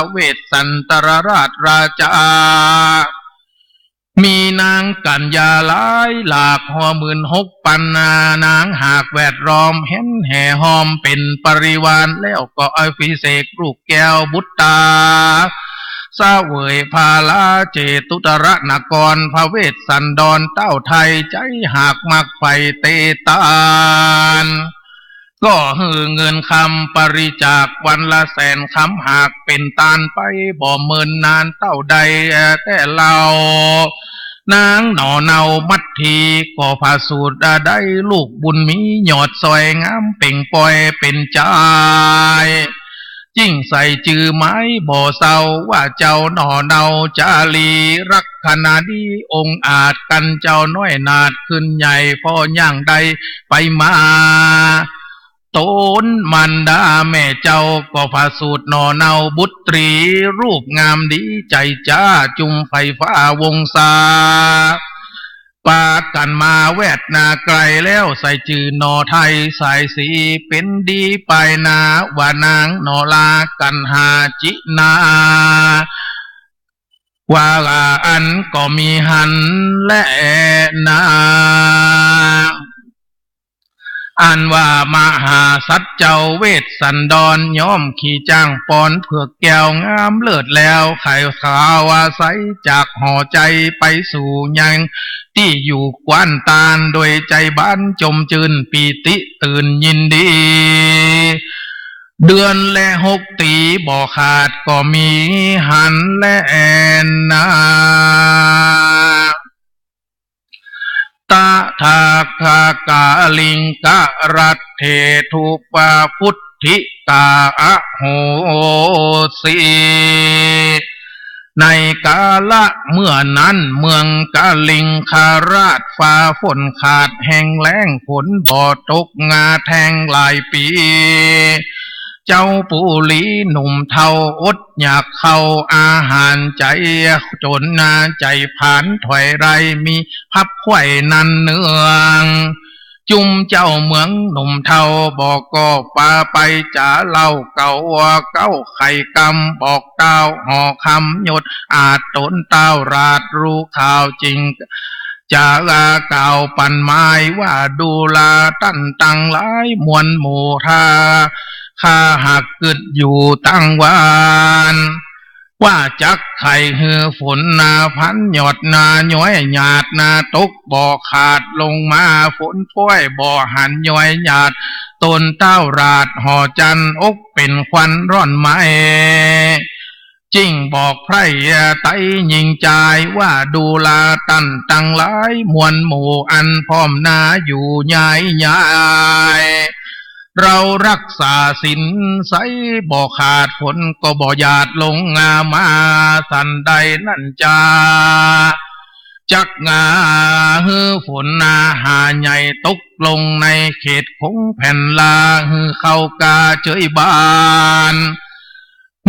เวสสันตรราชราชามีนางกัญญาหลายหลาก26,000 นางหากแวดล้อมเห็นแห่หอมเป็นปริวารแล้วก็อภิเษกลูกแก้วบุตตาเสวยพาลาเจตุตระนกรพระเวสสันดรเต้าไทยใจหากมักไฟเตตานก็หือเงินคำปริจาควันละ100,000 หากเป็นตานไปบ่เมินนานเต้าใดแต่เรานางหน่อเนามัดทีก็พาสูตรได้ลูกบุญมีหยอดซอยงามเป่งปอยเป็นใจจิ้งใส่จือไม้บ่อเศร้าว่าเจ้าหน่อเนาจาลีรักขนาดีองค์อาจกันเจ้าน้อยนาดขึ้นใหญ่พ่อย่างใดไปมาต้นมันดาแม่เจ้าก็พาสูตรหน่อเนาบุตรีรูปงามดีใจจ้าจุงไฟฟ้าวงศาปาดกันมาแวดนาไกลแล้วใส่จือหนอไทยสายสีเป็นดีไปนาว่านางหนอลากันหาจินาว่าอันก็มีหันและนาอันว่ามหาสัจเจ้าเวสสันดรย่อมขี่จ้างปอนเผือกแก้วงามเลิศแล้วไข่ขาวาใสจากห่อใจไปสู่ยังที่อยู่กว้านตาลโดยใจบ้านจมจืนปีติตื่นยินดีเดือนและ6 ตีบ่ขาดก็มีหันและนาตาทาคากาลิงกะรัตเททุปาพุทธิตาอะโหสีในกาละเมื่อนั้นเมืองกาลิงคาราชฟ้าฝนขาดแห้งแล้งฝนบ่ตกงาแทงหลายปีเจ้าปุลีหนุ่มเทาอดอยากเข้าอาหารใจจนนาใจผ่านถอยไรมีพับไข่นันเนืองจุมเจ้าเมืองหนุ่มเทาบอกก็ปาไปจ่าเล่าเก่าไข่กำบอกเต้าห่อคำหยดอาจตนเต้าราดรู้ข่าวจริงจะลาเก่าปันไม้ว่าดูลาตั้นตังหลายมวลหมู่ทาข้าหักกึดอยู่ตั้งวานว่าจักไข่หือฝนนาพันหยดนาย้อยหยาดนาตกบ่อขาดลงมาฝนพ้อยบ่อหันย้อยหยาดต้นเต้าราดห่อจันอกเป็นควันร้อนไหมจิ้งบอกไพร่ไตยิงใจว่าดูลาตันตังหลายมวลหมู่อันพร้อมนาอยู่ใหญ่เรารักษาศีลใสบ่ขาดฝนก็บ่หยาดลงงามาสันใดนั่นจาจักงาฮือฝนนาหาใหญ่ตกลงในเขตของแผ่นลาฮือเข้ากาเจยบาน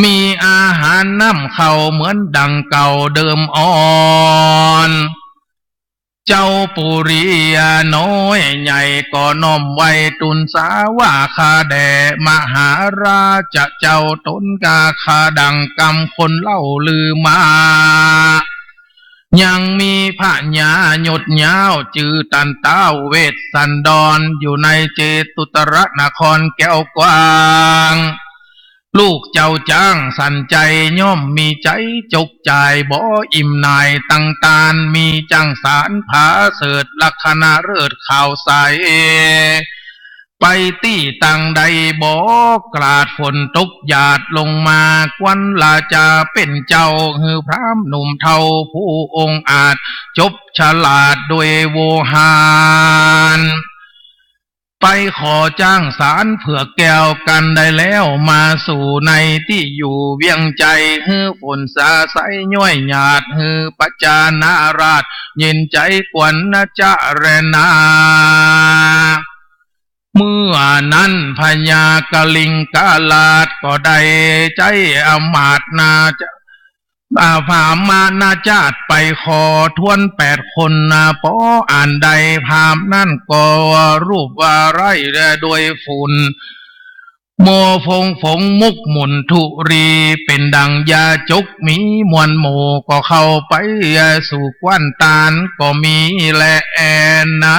มีอาหารน้ำเข้าเหมือนดังเก่าเดิมอ่อนเจ้าปุริยาน้อยใหญ่ก็น้อมไว้ตุนสาว่าคาแด่มหาราชเจ้าตนกาคาดังกำคนเล่าลือมายังมีพระญาหยดยาวจือตันเต้าเวสสันดรอยู่ในเจตุตรนครแก้วกว้างลูกเจ้าจ้างสันใจย่อมมีใจจกจ่ายบ่อิ่มนายตั้งตานมีจังสารผาเสดลักษณะเลิศข่าวใสไปตี้ตังใดบ่กราดฝนตกหยาดลงมากวันลาจาเป็นเจ้าฮือพรามหนุ่มเทาผู้องค์อาจจบฉลาดโดยโวหารไปขอจ้างสารเผือกแก้วกันได้แล้วมาสู่ในที่อยู่เวียงใจฮือฝนสาใสย้อยหยาดฮือปัจจานาราชเย็นใจกวนนะจะเรนาเมื่อนั้นพญากลิงกาลาดก็ได้ใจอมาตนาจะ ผามานาจาดไปขอทวน8 คนปออ่านใดภาพนั่นก็รูปว่าไรโดยฝุ่นโมฟงฝงมุกหมุนทุรีเป็นดังยาจกมีมวลหมู่ก็เข้าไปสู่กวนตาลก็มีแลแอนนา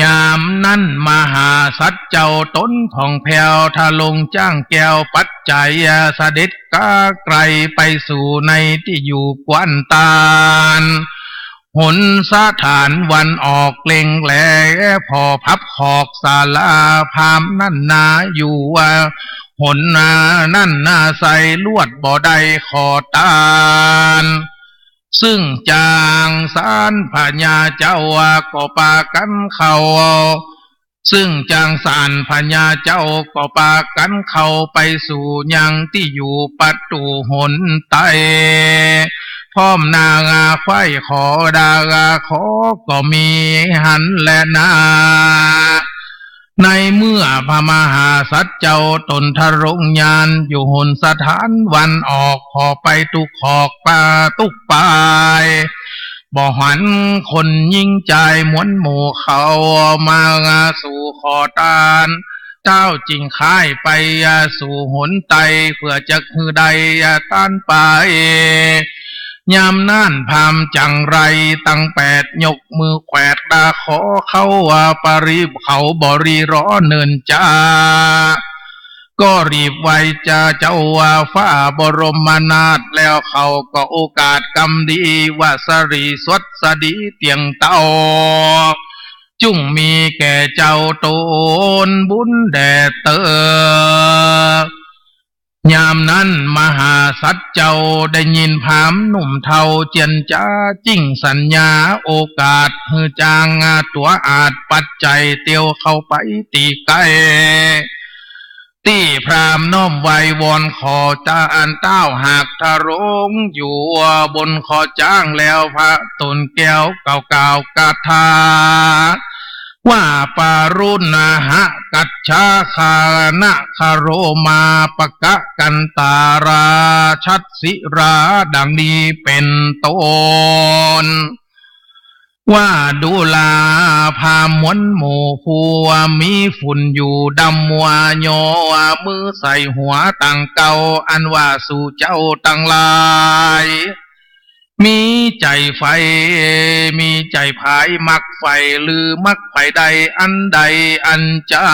ยามนั้นมหาสัจเจ้าต้นผ่องแผ้วทะลงจ้างแก้วปัจจัยเสด็จก้าไกลไปสู่ในที่อยู่กวนตาลหนสถานวันออกเล็งแหลพอพับขอกศาลาพามนั่นนาอยู่หนนานั่นนาใส่ลวดบ่ได้ขอตาลซึ่งจางสารพญาเจ้าก็ปากันเขาซึ่งจางสารพญาเจ้าก็ปากันเข้าไปสู่ยังที่อยู่ประตูหนไตพร้อมนางาไข่ขอดางาขอก็มีหันและนาในเมื่อพระมหาสัจเจ้าตนทรงญาณอยู่หนสถานวันออกขอไปตุกขอกปาตุกปายบ่หันคนยิ่งใจมวนหมู่เขามาสู่ขอตานเจ้าจริงค่ายไปสู่หนไตเพื่อจะคือใดต้านไปยามนั่นพามจังไรตั้ง8ยกมือแขวดดาขอเข้าปรีบเขาบริร้อเนินจ้าก็รีบไว้จะเจ้าฟ้าบรมนาถแล้วเขาก็โอกาสกำดีว่าสรีสวดสดีเตียงเต้าจุ่งมีแก่เจ้าตนบุญแด่เตอยามนั้นมหาสัจเจ้าได้ยินพามหนุ่มเทาเจียนจ้าจิ้งสัญญาโอกาสฮือจางตัวอาจปัจจัยเตียวเข้าไปตีไกที่พรามน้อมไว้วอนขอจานเต้าหากทะรงอยู่บนขอจ้างแล้วพระตนแก้วเก่าๆกาถาว่าปารุณหะกัจฉาคานะคาโรมาปะกะกันตาราชัดสิราดังนี้เป็นต้นว่าดูลาพามวนหมู่ผัวมีฝุ่นอยู่ดำมัวโยมือใส่หัวตั้งเก่าอันว่าสู่เจ้าตั้งลายมีใจไฟมีใจภายมักไฟหรือมักไฟใดอันใดอันจา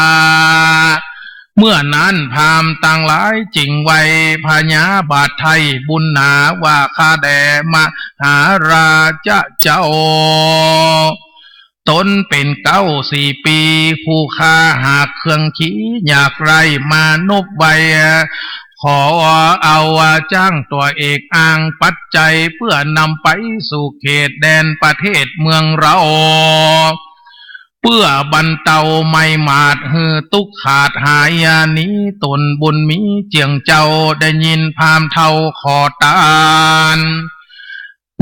เมื่อนั้นพามต่างหลายจริงไว้พญาบาทไทยบุญนาว่าข้าแด่มหาราชเจ้าตนเป็น94 ปีผู้ค้าหากเครื่องขี้อยากไรมานบใบขอเอาจ้างตัวเอกอ้างปัจจัยเพื่อนำไปสู่เขตแดนประเทศเมืองเราเพื่อบรรเทาไม่มาดฮือตุกขาดหายานี้ตนบุญมีเจียงเจ้าได้ยินพามเท่าขอตาน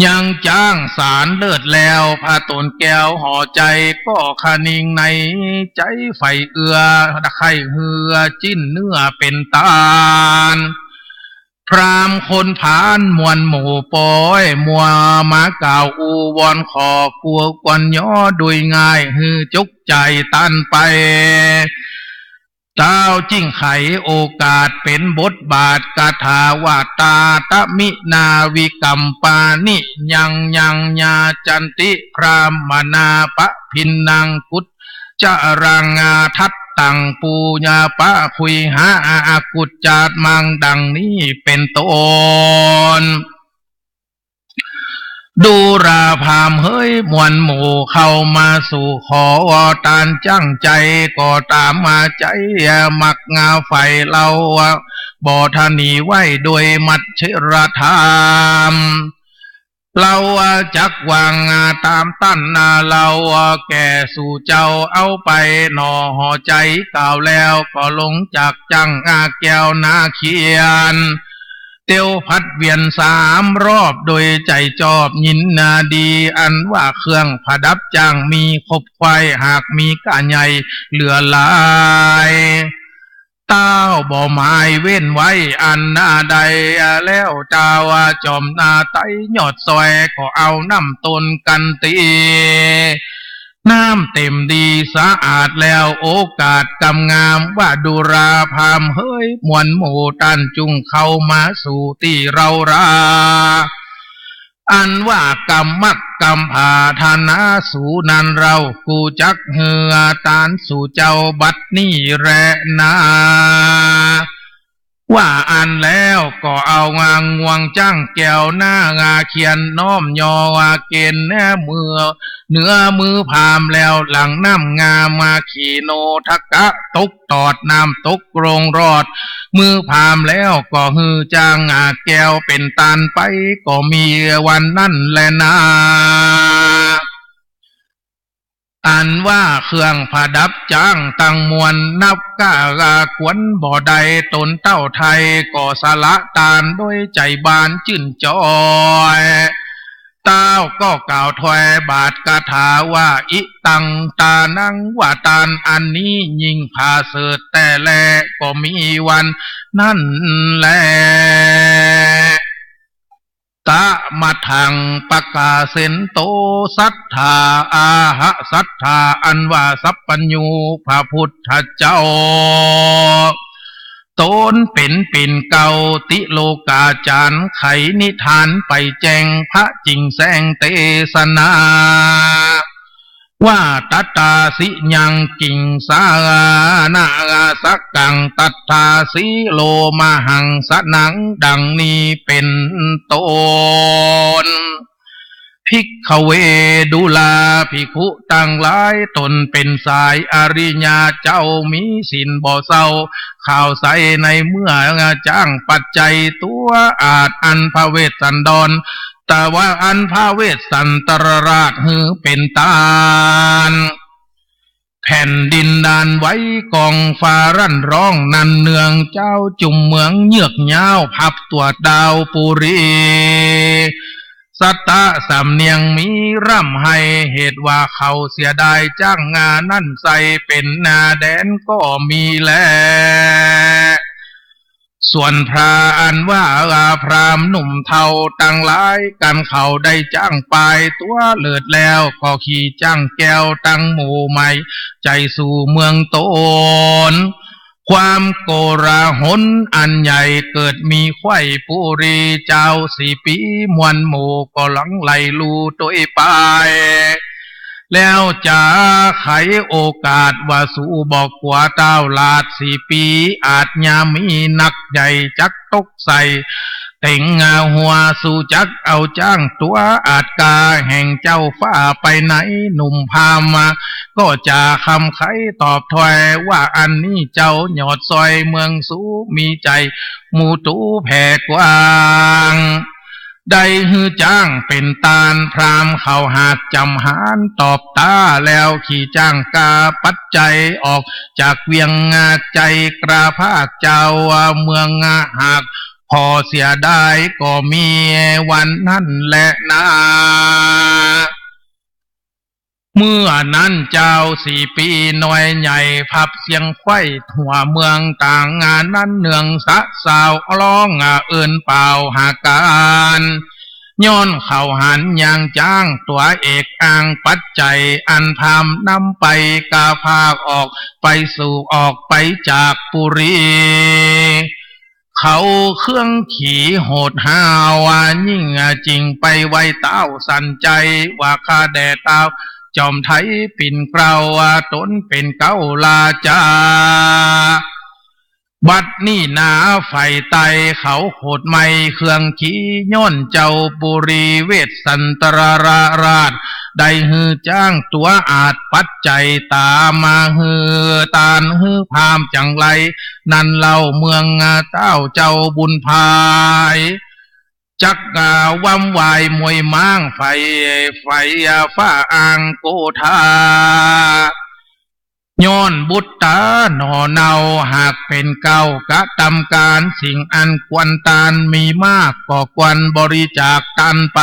ยังจ้างสารเลิศแล้วพาตนแก้วห่อใจก็คานิงในใจไฟเอือไข่เหือจิ้นเนื้อเป็นตาลพรามคนผานมวลหมู่ปอยมัวมาเก่าอูวอนขอกลัวกวนย่อโดยง่ายฮือจุกใจตันไปเจ้าจิ้งไขโอกาสเป็นบทบาทกาถาวาตาตะมินาวิกัมปานิยังญาจันติพรามมนาปะพินนางกุจจารังทัตตังปูญาปะคุยหาอากุจจาดมังดังนี้เป็นต้นดูราพามเฮ้ยมวลหมู่เข้ามาสู่ขอตานจังใจก็ตามมาใจมักงาไฟเราบ่ทานีไว้โดยมัดเชรธรรมเราจักวางตามตั้นเราแก่สู่เจ้าเอาไปหน่อห่อใจกล่าวแล้วก็ลงจากจังแก้วนาเขียนเตียวพัดเวียน3 รอบโดยใจจอบยินนาดีอันว่าเครื่องประดับจ้างมีครบควายหากมีก้าใหญ่เหลือหลาย เต้าบ่หมายเว้นไว้อันหน้าใดแล้วเจ้าจอมนาไตยอดซอยก็เอาน้ำตนกันตีน้ำเต็มดีสะอาดแล้วโอกาสกำงามว่าดูราพามเฮ้ยมวลหมู่ตันจุงเข้ามาสู่ที่เราราอันว่ากรรมมักกรรมผาธานาสู่นันเรากูจักเหือตานสู่เจ้าบัดนี้แรนาว่าอันแล้วก็เอางางงวงจ้างแก้วหน้างาเขียนน้อมยอว่าเกณฑ์แน่เมื่อเนื้อมือพามแล้วหลังน้ำงามาขี่โนทกะตกตอดน้ำตกโรงรอดมือพามแล้วก็ฮือจางแก้วเป็นตานไปก็มีวันนั่นแลนาอันว่าเครื่องผดับจ้างตั้งมวลนับก้ากากวนบ่อใดตนเต้าไทยก็สละตานด้วยใจบานชื่นจอยเต้าก็กล่าวถอยบาทคาถาว่าอิตังตานังว่าตานอันนี้ยิ่งพาเสดแต่แลก็มีวันนั่นแลตะมาทังปะกาเสนโตสัทธาอาหะสัทธาอันว่าสัพปัญญูพระพุทธเจ้าตนเป็นปิ่นเก่าติโลกาจารย์ไขนิทานไปแจงพระจิงแสงเตสนาว่าตัตตาสิยังกิ่งสานาสักกังตัตตาสิโลมาหังสนังดังนี้เป็นต้นภิกขเวดุลาภิกขุตั้งหลายตนเป็นสายอริยาเจ้ามีศีลบ่เศร้าข่าวใสในเมื่อจ้างปัจจัยตัวอาจอันพระเวสสันดรแต่ว่าอันพระเวสสันตรราชหือเป็นตาลแผ่นดินดานไว้กองฟ้ารั่นร้องนันเนืองเจ้าจุ่มเมืองเยือกยาวพับตัวดาวปุรีสัตตะสำเนียงมีร่ำให้เหตุว่าเขาเสียดายจ้างงานนั่นใส่เป็นนาแดนก็มีแลส่วนพระอันว่าพรามหนุ่มเทาตั้งหลายกันเขาได้จ้างไปตัวเลิศแล้วก็ขี่จ้างแก้วตั้งหมู่ใหม่ใจสู่เมืองโตนความโกราหนอันใหญ่เกิดมีไข่ปุรีเจ้า4 ปีมวลหมู่ก็หลังไหลลูตัวไปแล้วจะไขโอกาสว่าสู่บอกกว่าเต้าลาด4 ปีอาจยามีนักใหญ่จักตกใส่แต่งหัวสู่จักเอาจ้างตัวอาจกาแห่งเจ้าฟ้าไปไหนหนุ่มพามาก็จะคำไขตอบถอยว่าอันนี้เจ้าหยอดซอยเมืองสูมีใจหมู่ตูแผ่กว้างได้ฮือจ้างเป็นตาลพรามเขาหากจำหานตอบตาแล้วขี่จ้างกาปัจจัยออกจากเวียงใจกราภาคเจ้าเมืองหากพอเสียได้ก็มีวันนั้นแหละนะเมื่อนั้นเจ้า4 ปีน้อยใหญ่พับเสียงไข้หัวเมืองต่างงานนั้นเนืองสะสาวร้องเอินเป่าหาการย้อนเข่าหันยางจ้างตัวเอกอ้างปัจจัยอันพามนำไปกาพากออกไปสู่ออกไปจากปุรีเขาเครื่องขี่โหดห้าวยิ่งจริงไปไว้เต้าสันใจว่าข้าแด่เต้าจอมไทยปิ่นเกลาตนเป็นเก้าลาจาบัดนี้นาไฟไตเขาโหดไม่เครื่องขี่ย้อนเจ้าปุรีเวสสันตรราชได้ฮือจ้างตัวอาจปัจจัยตามมาฮือตานฮือพามจังไรนั่นเล่าเมืองเต้าเจ้าบุญพายจักวัมวายมวยม้างไฟฟ้าอ่างโกธาย้อนบุตตาหนอเนาหากเป็นเก่ากะทำการสิ่งอันควรตานมีมากก็ควรบริจาคกันไป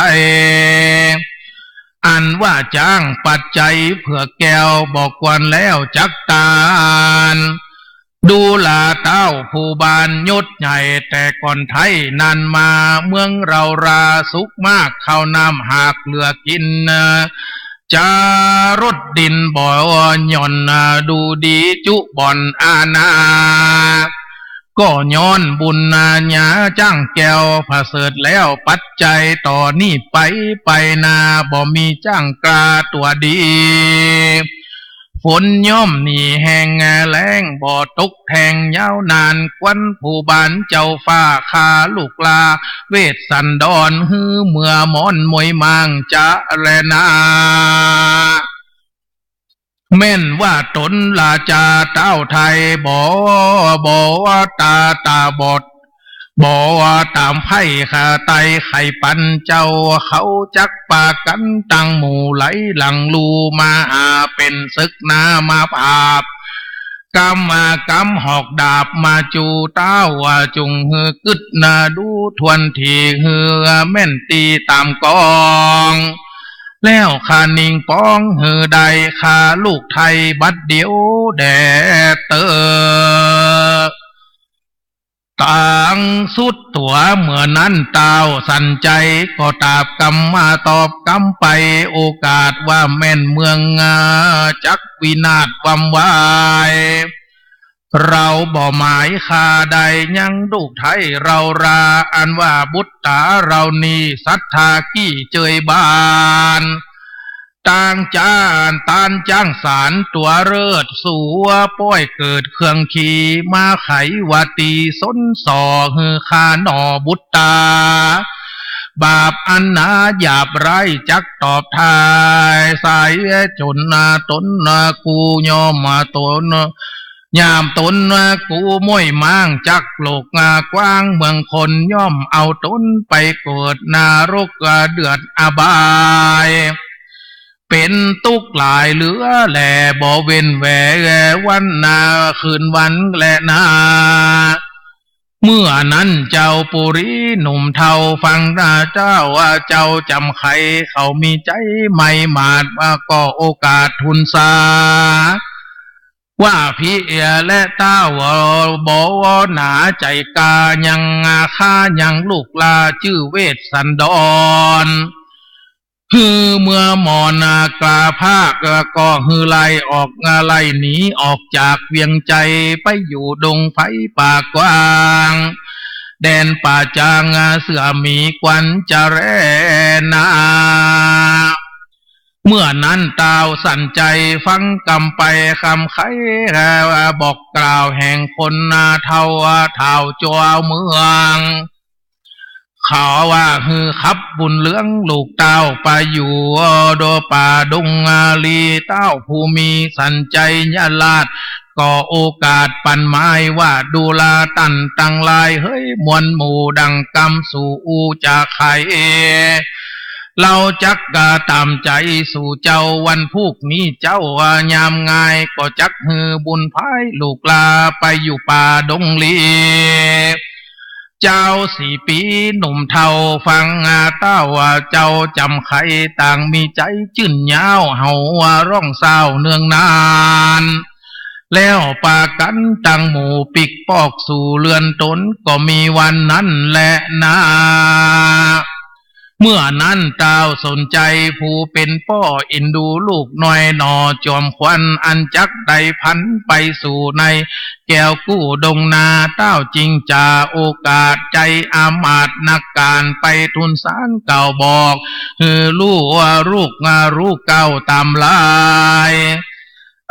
อันว่าจ้างปัจจัยเพื่อแก้วบอกควรแล้วจักตาน ดูลาเต้าผู้บานยศใหญ่แต่ก่อนไทยนานมาเมืองเราราสุขมากข้าวน้ำหากเหลือกินจารถดินบ่อหย่อนดูดีจุบ่อนอาณาก็ย้อนบุญญาจ้างแก้วผาเสดแล้วปัจจัยต่อนี้ไปนาบ่มีจ้างกาตัวดีฝนย่อมหนีแห้งแล้งบ่ตกแทงยาวนานควันผู้บานเจ้าฟ้าคาลูกลาเวทสันดรฮือเมื่อมอนมวยมางจะแลนาแม่นว่าตนลาจาเต้าไทยบ่ว่าตาบอดบ่ว่าตามไพ่ขาไตไข่ปันเจ้าเขาจักปากกันตั้งหมู่ไหลหลังลูมาเป็นศึกนามาภาพกำหอกดาบมาจูเต้าจุงฮือกึดนาดูทวนทีฮือแม่นตีตามกองแล้วขานิ่งป้องฮือใดขาลูกไทยบัดเดียวแดเตอต่างสุดตัวเมื่อนั้นตาวสันใจก็ตาบกำมาตอบกำไปโอกาสว่าแม่นเมืองจักวินาศวำวายเราบ่หมายคาใดยังลูกไทยเราราอันว่าบุตตาเรานีศรัทธากี้เจยบานต่างจานตานจ้างสารตัวเลิศสัวป้อยเกิดเครื่องขีมาไขวาตีสนส่อฮือคาหนอบุตตาบาปอันนาหยาบไรจักตอบทายสายจนตนกูยอมมาตนยามตนกูม้วยมางจักโลกกว้างเมืองคนย่อมเอาตนไปเกิดนรกเดือดอบายเป็นตุกหลายเหลือแหล่บ่เว้นแหววันคืนวันและนาเมื่อนั้นเจ้าปุรีหนุ่มเทาฟังเจ้าว่าเจ้าจำใครเขามีใจไม่มาดว่าก็โอกาสทุนสาว่าพี่และเต้าบอกว่าหนาใจกายังข้ายังลูกลาชื่อเวทสันดรคือเมื่อหมอนกลาภาคก็ฮือไล่ออกไล่หนีออกจากเวียงใจไปอยู่ดงไฟป่ากว้างแดนป่าจางเสือมีควันจะแรนาเมื่อนั้นตาวสั่นใจฟังกำไปคำไขบอกกล่าวแห่งคนเท่าจัวเมืองเขาว่าฮือขับบุญเลื้องลูกเต้าไปอยู่โดป่าดงลีเต้าผู้มีสันใจยะลาดก็โอกาสปันไม้ว่าดูลาตันตังลายเฮ้ยมวลหมู่ดังกำสู่อูจากไขเราจักกะตามใจสู่เจ้าวันพุกนี้เจ้ายามง่ายก็จักฮือบุญพายลูกลาไปอยู่ป่าดงลีเจ้า4 ปีหนุ่มเทาฟังเต้าเจ้าจำใครต่างมีใจจื่นยาวเฮาร้องเศร้าเนืองนานแล้วปากันตั้งหมู่ปิกปอกสู่เรือนตนก็มีวันนั้นแหละนาเมื่อนั้นเต้าสนใจผู้เป็นพ่อเอ็นดูลูกน้อยหนอจอมควันอันจักได้พันไปสู่ในแก้วกู้ดงนาเต้าจริงจ่าโอกาสใจอามาตนักการไปทุนสารเก่าบอกลูกรู้เก่าตามลาย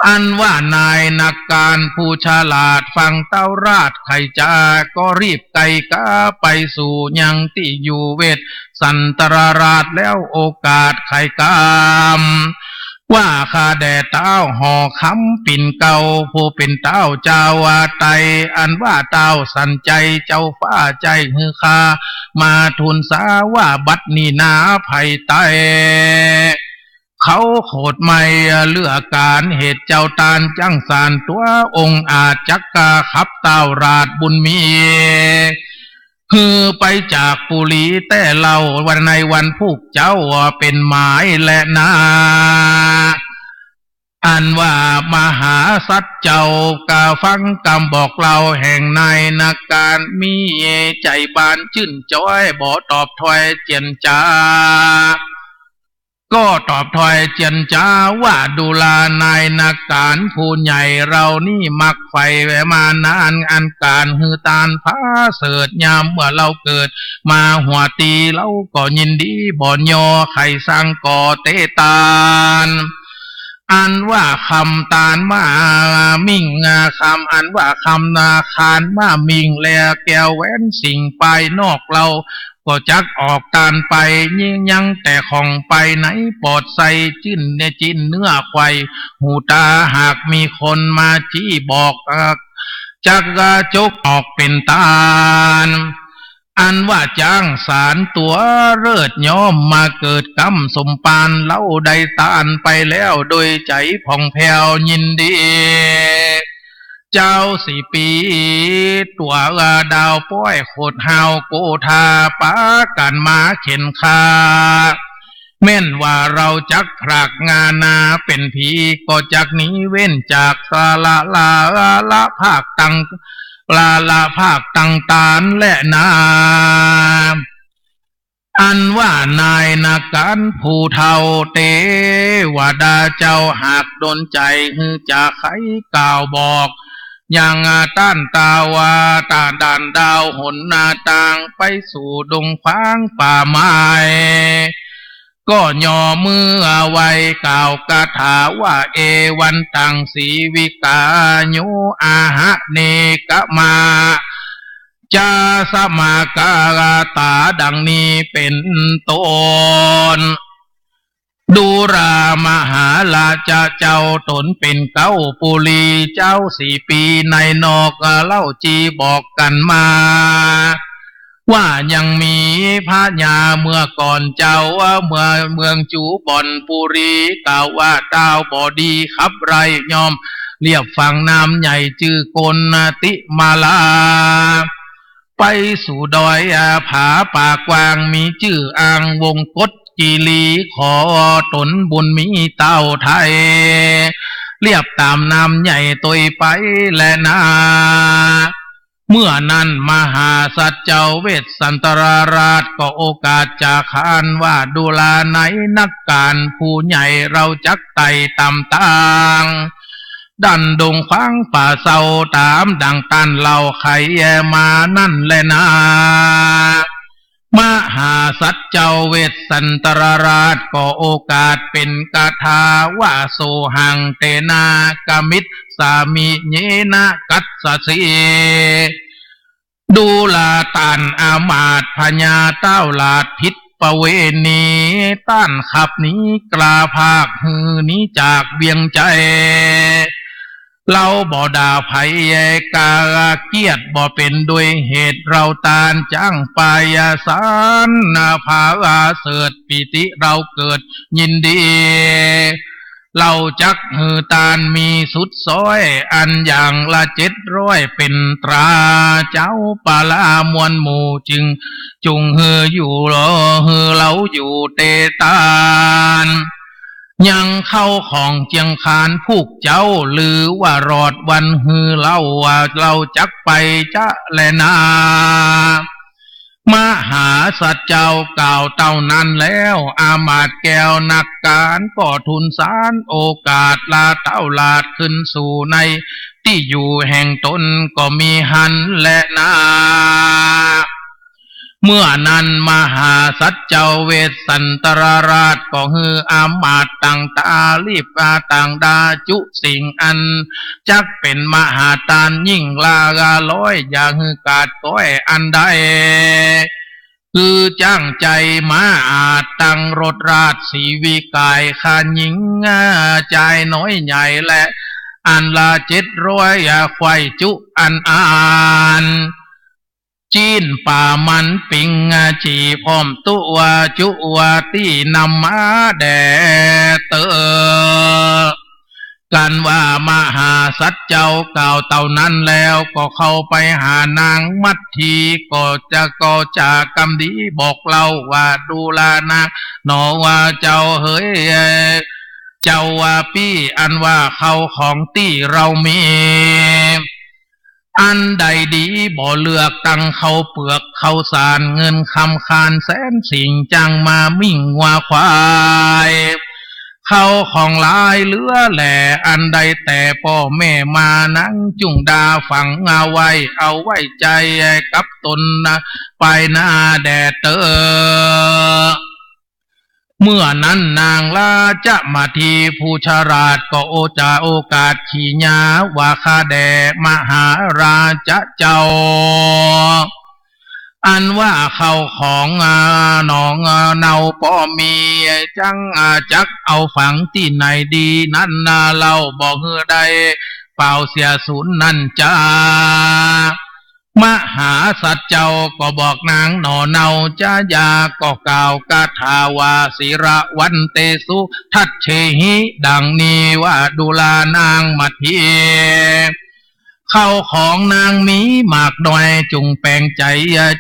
อันว่านายนักการผู้ฉลาดฟังเต้าราชไขจาก็รีบไกกาไปสู่ยังที่อยู่เวทสันตราราชแล้วโอกาสไขกามว่าข้าแด่เต้าห่อคำปิ่นเก่าผู้เป็นเต้าเจ้าวาไตอันว่าเต้าสันใจเจ้าฟ้าใจฮือคามาทูลสาว่าบัดนี้นาไผ่ไตเขาโคดไม่เลือกการเหตุเจ้าตานจังสารตัวองค์อาจจักกาขับเต้าราชบุญมีคือไปจากปุรีแต่เราวันในวันพุกเจ้าเป็นหมายและนา อันว่ามหาสัจเจ้ากาฟังกำบอกเราแห่งในนักการมีใจบานชื่นจ้อยบ่ตอบถอยเจียนจาก็ตอบถอยเจียนจ้าว่าดูลานายนักการผู้ใหญ่เรานี่มักไฟแวมานานอันการฮือตานฟ้าเสดยามเมื่อเราเกิดมาหัวตีเราก็ยินดีบ่ยอไข่สร้างก่อเตตานอันว่าคำตาลมามิ่งคำอันว่าคำนาคารมามิ่งแลแก้วแหวนสิ่งไปนอกเราก็จักออกตานไปยิ่งยังแต่ของไปไหนปอดใส่จิ้นเนี่ยจิ้นเนื้อควายหูตาหากมีคนมาจี้บอกจักกระจกออกเป็นตาลอันว่าจ้างสารตัวเลิศย้อมมาเกิดกรรมสมปานเล่าใดตานไปแล้วโดยใจผ่องแผ้วยินดีเจ้าสี่ปีตัวดาวป้อยโคดหาวโกธาปากันมาเข็นคาแม่นว่าเราจักผลักงานาเป็นผีก็จักนี้เว้นจากสาละภาคตังละภาคตังตานและนาอันว่านายนาการผู้เท่าเตวดาเจ้าหากโดนใจฮือจะไขกล่าวบอกอย่างต้านตาวาตาด่านดาวหนนาต่างไปสู่ดงฟางป่าไม้ก็ย่อมือเอาไว้กล่าวคาถาว่าเอวันตังสีวิกาโยอาหะเนกมาจาสมากาตาดังนี้เป็นต้นดูรามหาลาจาเจ้าตนเป็นเก้าปุลีเจ้าสี่ปีในนอกเล่าจีบอกกันมาว่ายังมีพระญาเมื่อก่อนเจ้าว่าเมืองจูบอนปุรีกล่าวว่าดาวบอดีขับไรยอมเรียบฝั่งน้ำใหญ่จื่อกนติมาลาไปสู่ดอยผาป่ากวางมีชื่ออ่างวงกฏกีรีขอตนบุญมีเต้าไทยเรียบตามน้ำใหญ่ตัวไปและนาเมื่อนั้นมหาสัจเจ้าเวสสันตราราชก็โอกาสจากขานว่าดูลาไหนนักการผู้ใหญ่เราจักไต่ตามต่างดันดงขวางป่าเศร้าตามดังตันเหล่าไขแยมานั่นแลนามหาสัจเจ้าเวสสันตราราชก็โอกาสเป็นกาถาว่าโสหังเตนากมิตรสามิเยนะกัสสสีดูลาตันอามาตพญาเต้าลาดพิษปเวณีต้านขับนี้กลาภาคหือนี้จากเวียงใจเราบ่ด่าไผกาเกียรติบ่เป็นด้วยเหตุเราตานจ้างปายาสารนาภาวาเสดปิติเราเกิดยินดีเราจักหือตานมีสุดซอยอันอย่างละ700เป็นตราเจ้าปาลามวลหมู่จึงจุงหืออยู่หือเราอยู่เตตานยังเข้าของเจียงคานผูกเจ้าหรือว่ารอดวันฮือเล่าว่าเราจักไปจะแลนามหาสัจเจ้ากล่าวเต่านั้นแล้วอามาตย์แก้วนักการก็ทุนสารโอกาสลาเต้าลาดขึ้นสู่ในที่อยู่แห่งตนก็มีหันและนาเมื่อนั้นมหาสัจเจ้าเวสสันตราราชก็ฮืออามาตย์ต่างตาลีบต่างดาจุสิ่งอันจักเป็นมหาทานยิ่งลาการ้อยอย่าฮือกาดก้อยอันใดคือจ้างใจมาอาจตั้งรถราชสีวิกายขาหญิงใจน้อยใหญ่และอันละ700ควายจุอันอ่านจีนป่ามันปิงจีพร้อมตัวจุวตีนำมาแดเตอกันว่ามหาสัจเจ้ากล่าวเต่านั้นแล้วก็เข้าไปหานางมัททีก็จากำดีบอกเราว่าดูลานางหนอว่าเจ้าเฮ้ย เจ้าว่าปี้อันว่าเขาของตี้เรามีอันใดดีบ่เลือกตั้งเขาเปลือกเขาสารเงินคำคานแสนสิ่งจังมามิ่งว่าควายเขาของหลายเหลือแหล่อันใดแต่พ่อแม่มานั่งจุงดาฝังเอาไว้เอาไว้ใจกับตนนะไปหน้าแดดเตอเมื่อนั้นนางลาจะมาทีผู้ชราชก็โอจาโอกาสขี่ญาว่าข้าแด่มหาราชเจ้าอันว่าเขาของหนองเนาป้อมีจังจักเอาฝังที่ไหนดีนั่นเราบอกเฮือใดเป่าเสียศูนย์นั่นจ้ามหาสัตว์เจ้าก็บอกนางหนอเนาจ้ายาก็กล่าวกาถาวาศิระวันเตสุทัตเชหิดังนี้ว่าดูลานางมัทเทเข้าของนางมีหมากดอยจุงแปลงใจ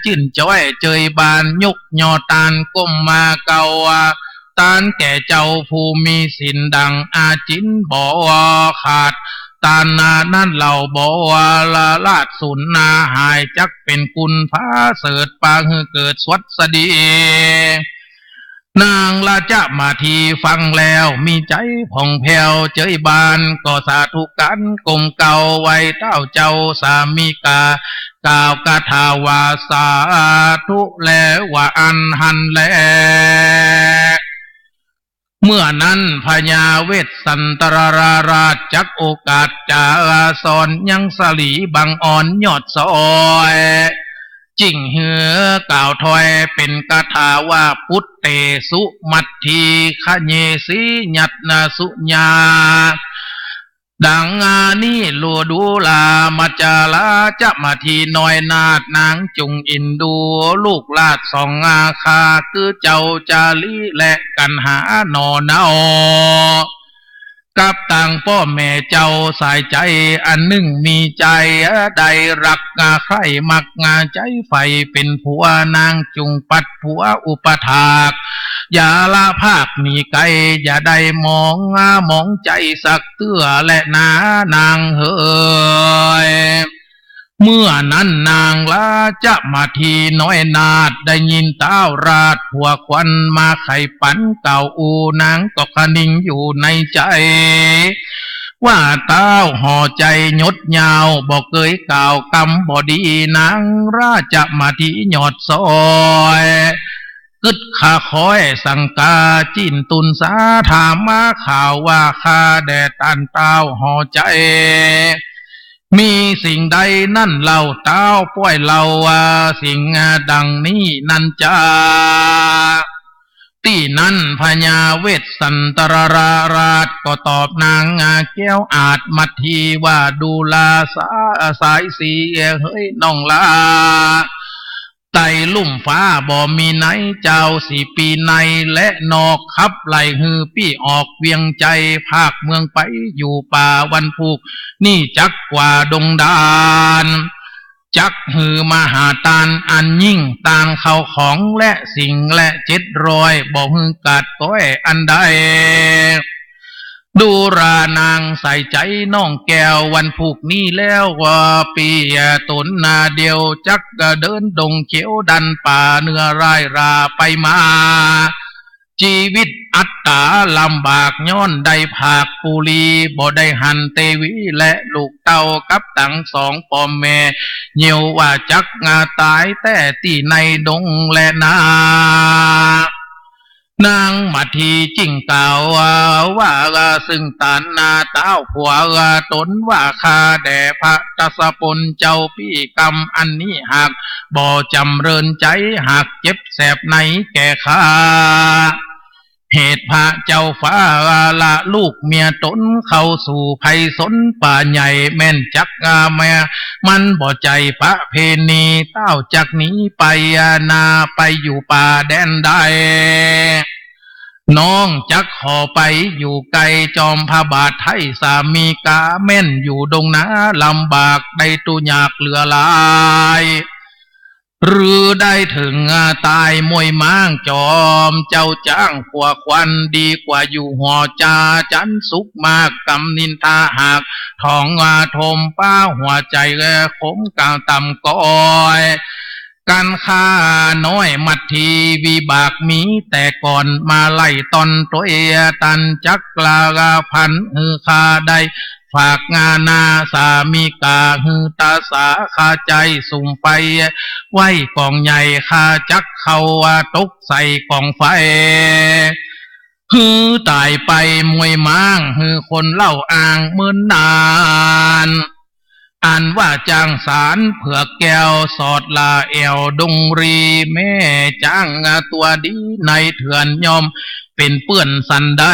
จื่นจ้อยเจยบานยกยอตานก้มมาเกาตานแก่เจ้าผู้มีสินดังอาจินบ่ขาดตานานั่นเหล่าบ่ละลาดสุนนาหายจักเป็นกุลพาเสดปางเกิดสวัสดีนางละจะมาทีฟังแล้วมีใจผ่องแผ้วเจยบานก็สาธุกันกลมเก่าไว้เต้าเจ้าสามีกากล่าวกาถาวาสาธุแล้วว่าอันหันแลเมื่อนั้นพญาเวสสันตรราชจักโอกาสจาสอนยังสลีบังอ่อนยอดซอยจิ่งเหือกล่าวถอยเป็นกาถาว่าพุทธเตสุมัทธีขเยสีญัตนาสุญาดังนี้ลัวดูลามาจาลาจะมาทีน้อยนาดนางจุงอินดูลูกลาดสองอาคาคือเจ้าจาลีและกันหาหนอเนากับต่างพ่อแม่เจ้าสายใจอันหนึ่งมีใจใดรักใครมักใจไฟเป็นผัวนางจุงปัดผัวอุปถากอย่าละภาคหนีไกลอย่าได้มองใจสักเตื้อและนานางเฮยเมื่อนั้นนางลาจะมาทีน้อยนาดได้ยินเต้าราดผัวควันมาไข่ปันเก่าอูนางก็คนิ่งอยู่ในใจว่าเต้าห่อใจยดยาวบอกเกยกล่าวกำบอดีนางราชมาทีหยอดซอยกึดขาคอยสังกาจินตุนสาถามมาข่าวว่าข้าแดดตันเต้าห่อใจมีสิ่งใดนั่นเล่าเต้าป้อยเล่าสิ่งดังนี้นั่นจ้าที่นั้นพญาเวสสันตรราชก็ตอบนางแก้วอาจมัททีว่าดูลาสายสีเฮ้ยน้องลาไต่ลุ่มฟ้าบ่มีไหนเจ้าสี่ปีในและนอกขับไหลฮือปี้ออกเวียงใจภาคเมืองไปอยู่ป่าวันผูกนี่จักกว่าดงดานจักฮือมหาตานอันยิ่งต่างเข้าของและสิ่งและ700บ่ฮือกาดก้อยอันใดดูรานางใส่ใจน้องแก้ววันผูกนี้แล้วว่าปีตนนาเดียวจักเดินดงเขียวดันป่าเนื้อรายราไปมาชีวิตอัตตาลำบากย้อนได้ภาคปุรีบ่ได้หันเตวีและลูกเต้ากับตั้งสองพ่อแม่เหี่ยวว่าจักตายแต่ที่ในดงและนานางมาทีจิ้งกล่าวว่าซึ่งตานนาเต้าผัวตนว่าข้าแด่พระตสปนเจ้าพี่กรรมอันนี้หากบ่จำเริญใจหากเจ็บแสบในแก่ข้าเหตุพระเจ้าฟ้าละลูกเมียตนเข้าสู่ภัยสนป่าใหญ่แม่นจักแม่มันบ่ใจพระเพณีเต้าจากนี้ไปนาไปอยู่ป่าแดนใดน้องจักขอไปอยู่ไกลจอมพระบาทไทยสามีกาแม่นอยู่ดงนาลำบากได้ตุยากเหลือหลาย หรือได้ถึงตายมวยม้างจอมเจ้าจ้างผัวควันดีกว่าอยู่หอจาจันสุขมากกำนินทาหากทองทมป้าหัวใจขมกลางต่ำก้อยการฆ่าน้อยมัดทีวิบากมีแต่ก่อนมาไล่ตอนตัวตันจักลาพันคาได้ฝากงานาสามีกาตาสาคาใจสุ่มไปไว้กองใหญ่คาจักเขาตกใส่กองไฟตายไปมวยม้างคนเล่าอ่างเหมือนนานอ่านว่าจางสารเผือกแก้วสอดลาแอวดงรีแม่จ้างตัวดีในเถื่อนยอมเป็นเปื้อนสันได้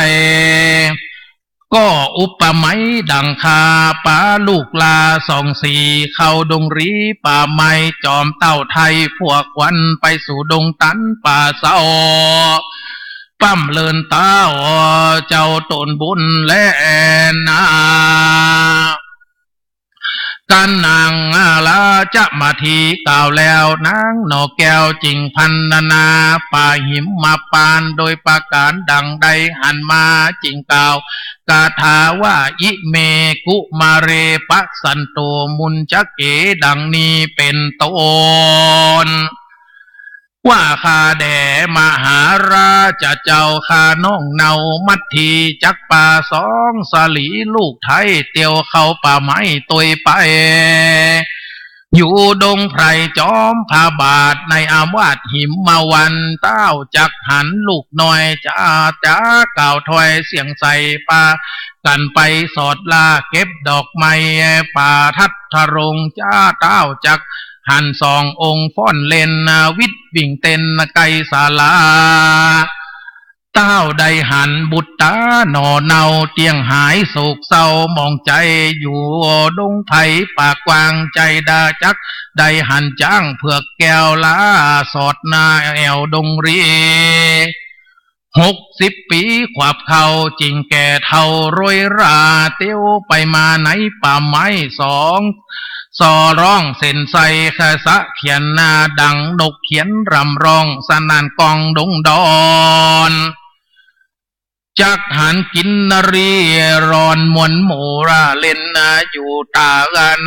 ก็อุปไมยดังคาป้าลูกลาสองสีเข้าดงรีป่าไม้จอมเต้าไทยพวกวันไปสู่ดงตันป่าเศร้าปั้มเลินตาเจ้าตนบุญและนาการนางลาจะมาทีกล่าวแล้วนางนกแก้วจริงพันนาป่าหิมมาปานโดยประการดังใดหันมาจริงกล่าวกาถาว่าอิเมกุมาเรปะสันโตมุนจักเกดังนี้เป็นต้นว่าข้าแด่มหาราชเจ้าข้าน้องเนามัดทีจักป่าสองสลีลูกไทยเตียวเข้าป่าไม้ตุยไปอยู่ดงไพรจอมพาบาทในอาวาสหิมมาวันเต้าจักหันลูกน้อยจ้าเก่าถอยเสียงใส่ป่ากันไปสอดลาเก็บดอกไม้ป่าทัดทะรงจ้าเต้าจักหันสององค์ฟ้อนเล่นวิทวิ่งเต้นไกศาลาเต้าได้หันบุตรตาหนอเนาเตียงหายโศกเศร้ามองใจอยู่ดงไผ่ปากกวางใจดาจักได้หันจ้างเผือกแก้วลาสอดนาแอวดงรี60 ปีขวบเขาจริงแก่เท่ารวยราเตี้ยวไปมาไหนป่าไม้สองซอร้องเส้นใสคาสะเขียนนาดังนกเขียนรำร้องสนานกองดงดอนจักหันกินนรีรอนมวนโมราเล่นอยู่ตา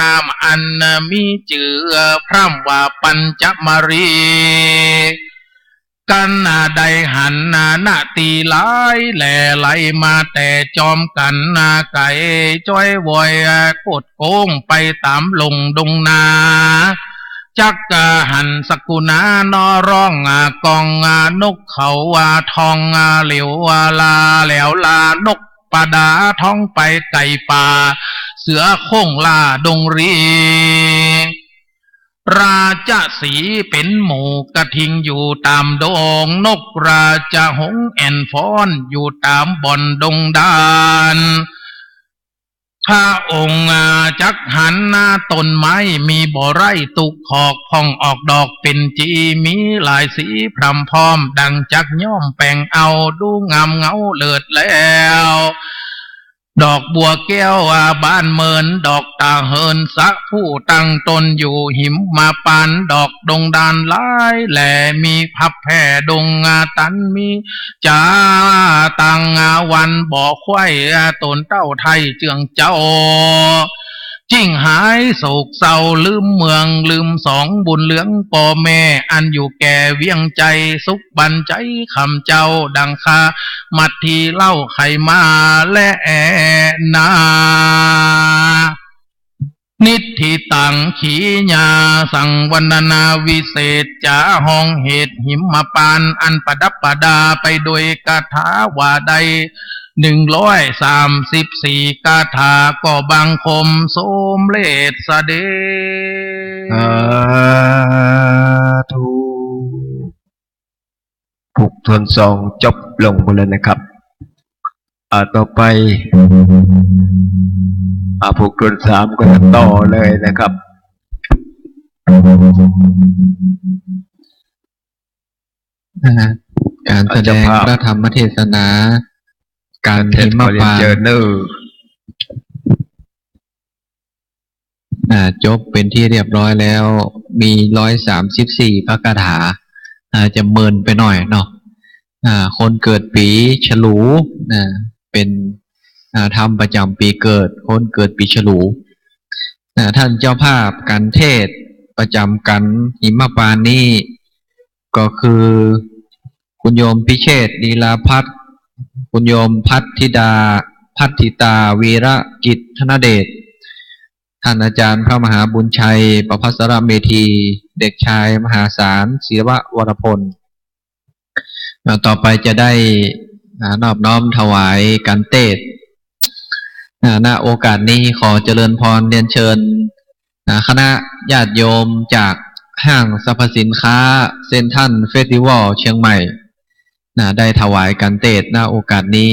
นามอันมีจื่อพร่ำว่าปัญจมารีกันใดหันนาตีหลายแหล่ไหลมาแต่จอมกันไก่จ้อยวอยกดโกงไปตามลงดงนาจักหันสกุณานอร้องกองนกเขาทองเหลียวลาแหลวลานกปาดาท้องไปไก่ป่าเสือโค้งลาดงรีราชสีเป็นหมูกระทิงอยู่ตามดงนกราชหงแอนฟอนอยู่ตามบ่อนดงดานพระองค์จักหันต้นไม้มีบ่อไร่ตุกขอกพองออกดอกเป็นจีมีหลายสีพรำพร้อมดังจักย่อมแปลงเอาดูงามเงาเลิศแล้วดอกบัวแก้วบ้านเมินดอกตาเฮินสะผู้ตั้งตนอยู่หิมมาปานดอกดงดานหลายแหล่มีพับแผ่ดงตันมีจ้าตังวันบ่อควายตนเต้าไทยเจืองเจ้าจิ้งหายโศกเศร้าลืมเมืองลืมสองบุญเหลืองป่อแม่อันอยู่แก่เวียงใจสุขบันใจคำเจ้าดังคามัดทีเล่าไขมาและนานิธิตังขีญาสังวันนาวิเศษจาห้องเหตุหิมมาปานอันประดับประดาไปโดยคาถาว่าใด134คาถาก็บังคมสมเลศเสด็จธุผูกทวนสองจบลงหมดเลยนะครับต่อไปผูกทวน3ก็จะต่อเลยนะครับการแสดงพระธรรมเทศนาการหิมพานต์ จบเป็นที่เรียบร้อยแล้วมี134พระคาถาจะเมินไปหน่อยเนาะคนเกิดปีฉลูเป็นธรรมประจำปีเกิดคนเกิดปีฉลูท่านเจ้าภาพการเทศประจำกันหิมปานนี้ก็คือคุณโยมพิเชษฐ์ลีลาพัฒน์คุณโยมพัทธิดาพัทธิตาวีระกิจธนเดชท่านอาจารย์พระมหาบุญชัยประภัสรเมธีเด็กชายมหาศาลศิวะวรพลต่อไปจะได้นอบน้อมถวายการเทศณโอกาสนี้ขอเจริญพรเรียนเชิญคณะญาติโยมจากห้างสรรพสินค้าเซ็นทรัลเฟสติวัลเชียงใหม่ได้ถวายการเทศณโอกาสนี้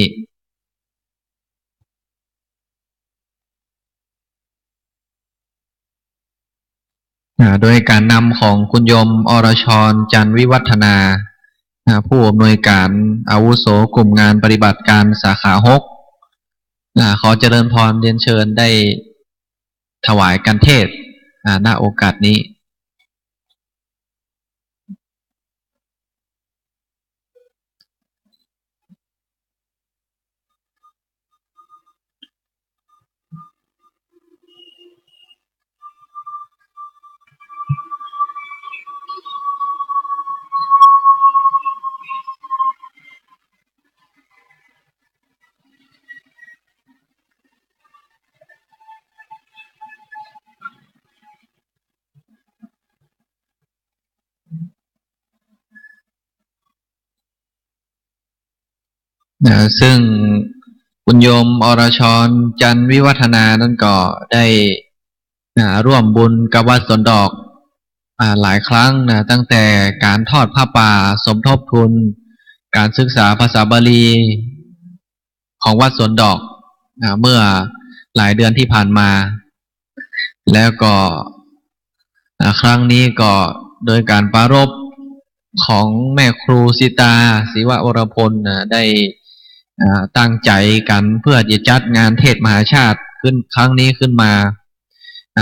โดยการนำของคุณโยมอรชรจันทร์วิวัฒนาผู้อำนวยการอาวุโสกลุ่มงานปฏิบัติการสาขา6ขอเจริญพรเรียนเชิญได้ถวายการเทศณโอกาสนี้ซึ่งคุณโยมอรชรจันทร์วิวัฒนานั้นก็ได้ร่วมบุญกับวัดสวนดอกหลายครั้งตั้งแต่การทอดผ้าป่าสมทบทุนการศึกษาภาษาบาลีของวัดสวนดอกเมื่อหลายเดือนที่ผ่านมาแล้วก็ครั้งนี้ก็โดยการปรารภของแม่ครูสิตาศิวะวรพลได้ตั้งใจกันเพื่อจะจัดงานเทศมหาชาติขึ้นครั้งนี้ขึ้นมา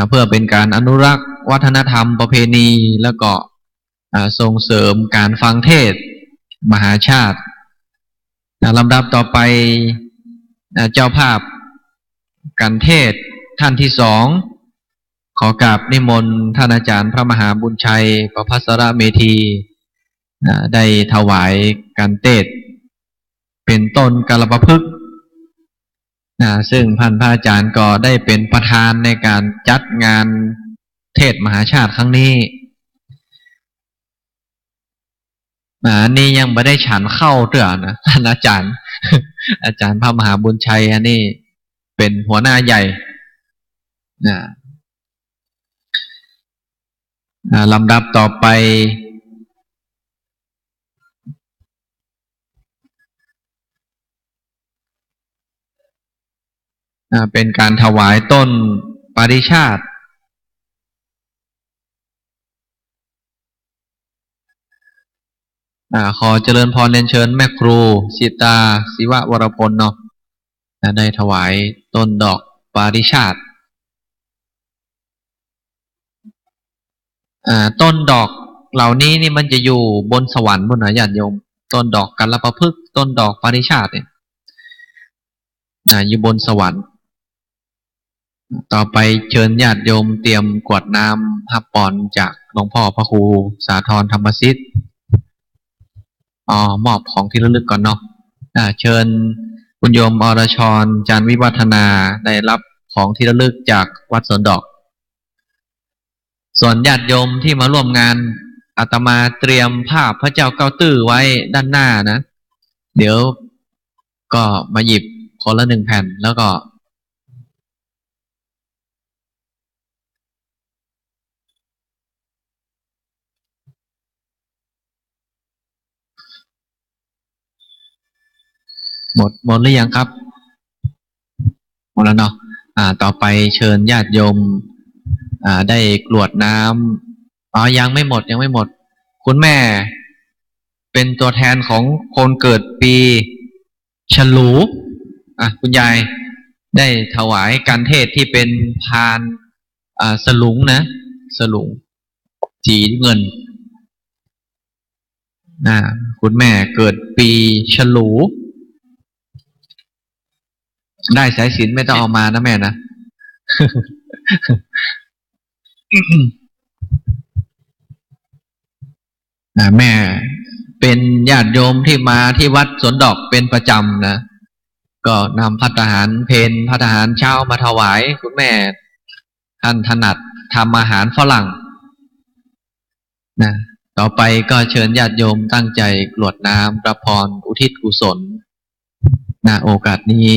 เพื่อเป็นการอนุรักษ์วัฒนธรรมประเพณีแล้วก็ส่งเสริมการฟังเทศมหาชาติลำดับต่อไปเจ้าภาพการเทศท่านที่2ขอกราบนิมนต์ท่านอาจารย์พระมหาบุญชัยประภัสรเมธีได้ถวายการเทศเป็นต้นกัลปพฤกษ์ซึ่งท่านพระอาจารย์ก็ได้เป็นประธานในการจัดงานเทศมหาชาติครั้งนี้นี่ยังไม่ได้ฉันเข้าเตือนนะท่านอาจารย์ อาจารย์พระมหาบุญชัยอันนี้เป็นหัวหน้าใหญ่ลำดับต่อไปเป็นการถวายต้นปาริชาติขอเจริญพรเรียนเชิญแม่ครูสิตาศิวะวรพลเนาะได้ถวายต้นดอกปาริชาติต้นดอกเหล่านี้นี่มันจะอยู่บนสวรรค์บนญาติโยมต้นดอกกัลปพฤกษ์ต้นดอกปาริชาติเนี่ยอยู่บนสวรรค์ต่อไปเชิญญาติโยมเตรียมกรวดน้ำฮับปอนจากหลวงพ่อพระครูสาธรธรรมสิทธิ์มอบของที่ระลึกก่อนเนาะเชิญคุณโยมอรชรจันทร์วิวัฒนาได้รับของที่ระลึกจากวัดสวนดอกส่วนญาติโยมที่มาร่วมงานอาตมาเตรียมภาพพระเจ้าเก้าตื้อไว้ด้านหน้านะเดี๋ยวก็มาหยิบคนละ1 แผ่นแล้วก็หมดหรือยังครับหมดแล้วเนาะต่อไปเชิญญาติโยมได้กรวดน้ำยังไม่หมดคุณแม่เป็นตัวแทนของคนเกิดปีฉลูคุณยายได้ถวายการเทศที่เป็นพาน สลุงนะสลุงสีเงินคุณแม่เกิดปีฉลู ได้สายสิญจน์ไม่ต้องเอามานะแม่นะ แม่เป็นญาติโยมที่มาที่วัดสวนดอกเป็นประจำนะก็นำภัตตาหารเพลภัตตาหารเช้ามาถวายคุณแม่ท่านถนัดทำอาหารฝรั่งนะต่อไปก็เชิญญาติโยมตั้งใจกรวดน้ำประพรอุทิศกุศลโอกาสนี้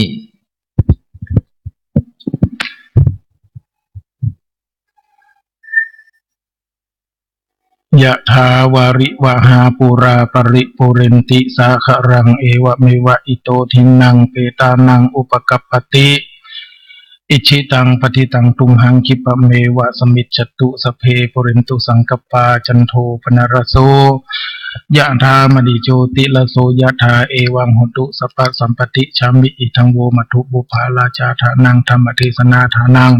ยะถาวาริวหาปุราปริปุเรนติสาครังเอวะเมวะอิโตทินังเปตานังอุปกัปปติอิชิตังปฏิตังตุมหังคิปะเมวะสมิจจตุสเพปุเรนตุสังกปปาจันโทปนรสโสยะถามณิโชติละโสยะถาเอวังหตุสัพพสัมปติชามิอิทังโวมัทุบุภาลาจาทานังธรรมเทศนาทานัง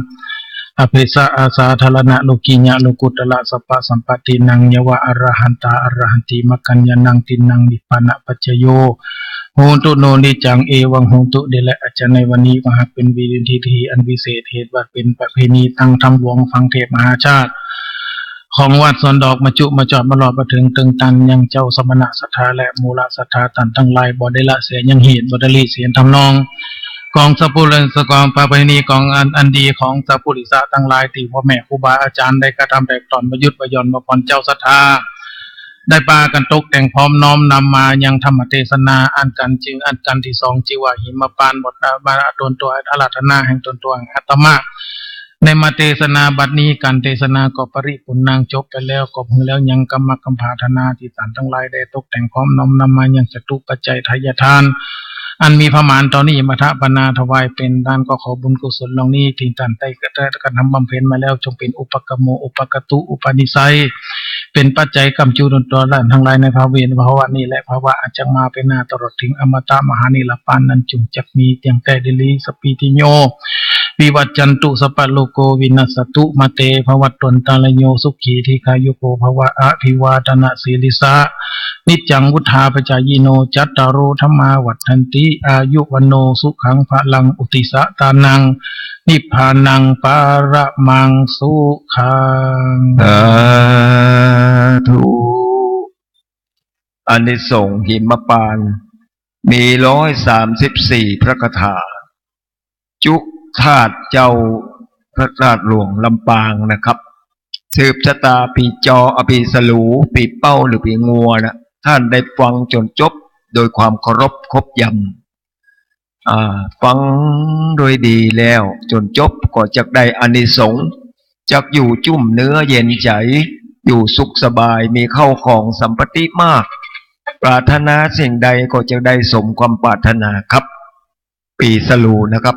อภิสาอาสาทลนะโลกิญะโลกุตละสัพพสัมปตินังยวะอรหันตาอรหันติมัคคัญญานังตินังนิพพานะปัจจโยโหตุโนนิจังเอวังโหตุเดละอาจารย์ในวันนี้มหาเป็นวีรินทิธีอันวิเศษเหตุว่าเป็นประเพณีตั้งธรรมหลวงฟังเทศมหาชาติของวัดสวนดอกมาจุมาจอดมาหลอดมาถึงตึงตันยังเจ้าสมณะศรัทธาและมูลศรัทธาตันทั้งหลายบ่ได้ละเสียยังเหตุบ่ได้ละเสียทำนองกองสัพพุริสกองประเพณีกองอันดีของสัพพุริสะทั้งหลายที่พ่อแม่ครูบาอาจารย์ได้กระทำแต่ตอนประยุทธ์ประยนต์มาพรเจ้าศรัทธาได้ปากันตกแต่งพร้อมน้อมนำมายังธรรมเทศนาอันกันจึงอันกันที่สองจิวะหิมปานบทบาตนตัวอาราธนาแห่งตนตัวอัตมะในมาเทศนาบัดนี้การเทศนาก็ปริปุณนางจบไปแล้วก็พึงแล้วยังกรรมกัมภาธนาที่สันทั้งหลายได้ตกแต่งพร้อมน้อมนำมายังจตุปัจจัยทายทานอันมีพระมารตอนนี้มาทะปนาถวายเป็นด้านก็ขอบุญกุศลเหล่านี้ที่ท่านได้กระทำบำเพ็ญมาแล้วจงเป็นอุปกรรมโมอุปกตุอุปนิสัยเป็นปัจจัยกำจูดนตัวด้านทั้งหลายในภาเวณภาวะนี้และภาวะอาจจะมาเป็นนาตลอดถึงอมตะมหานิลปานนั้นจุงจักมีเตียงแต่เดลีสปีติโยวิวัจจันตุสปะโลโกวินัสตุมาเตภวัตตนตาลโยสุขีทิคายุโกภวะอภิวาทนาสีลิสานิจังวุธาปจายโนจัตตารโรธรรมาวัฏันติอายุวันโนสุขังพลังอุติสะตานังนิพพานังปาระมังสุขังสาธุอานิสงส์หิมปานมี134พระคาถาจุธาตุเจ้าพระราชหลวงลำปางนะครับสืบชะตาปีจออปีสลูปีเป้าหรือปีงัวนะท่านได้ฟังจนจบโดยความเคารพครบยำฟังโดยดีแล้วจนจบก็จะได้อานิสงส์จักอยู่จุ่มเนื้อเย็นใจอยู่สุขสบายมีเข้าของสัมปติมากปรารถนาสิ่งใดก็จะได้สมความปรารถนาครับปีสลูนะครับ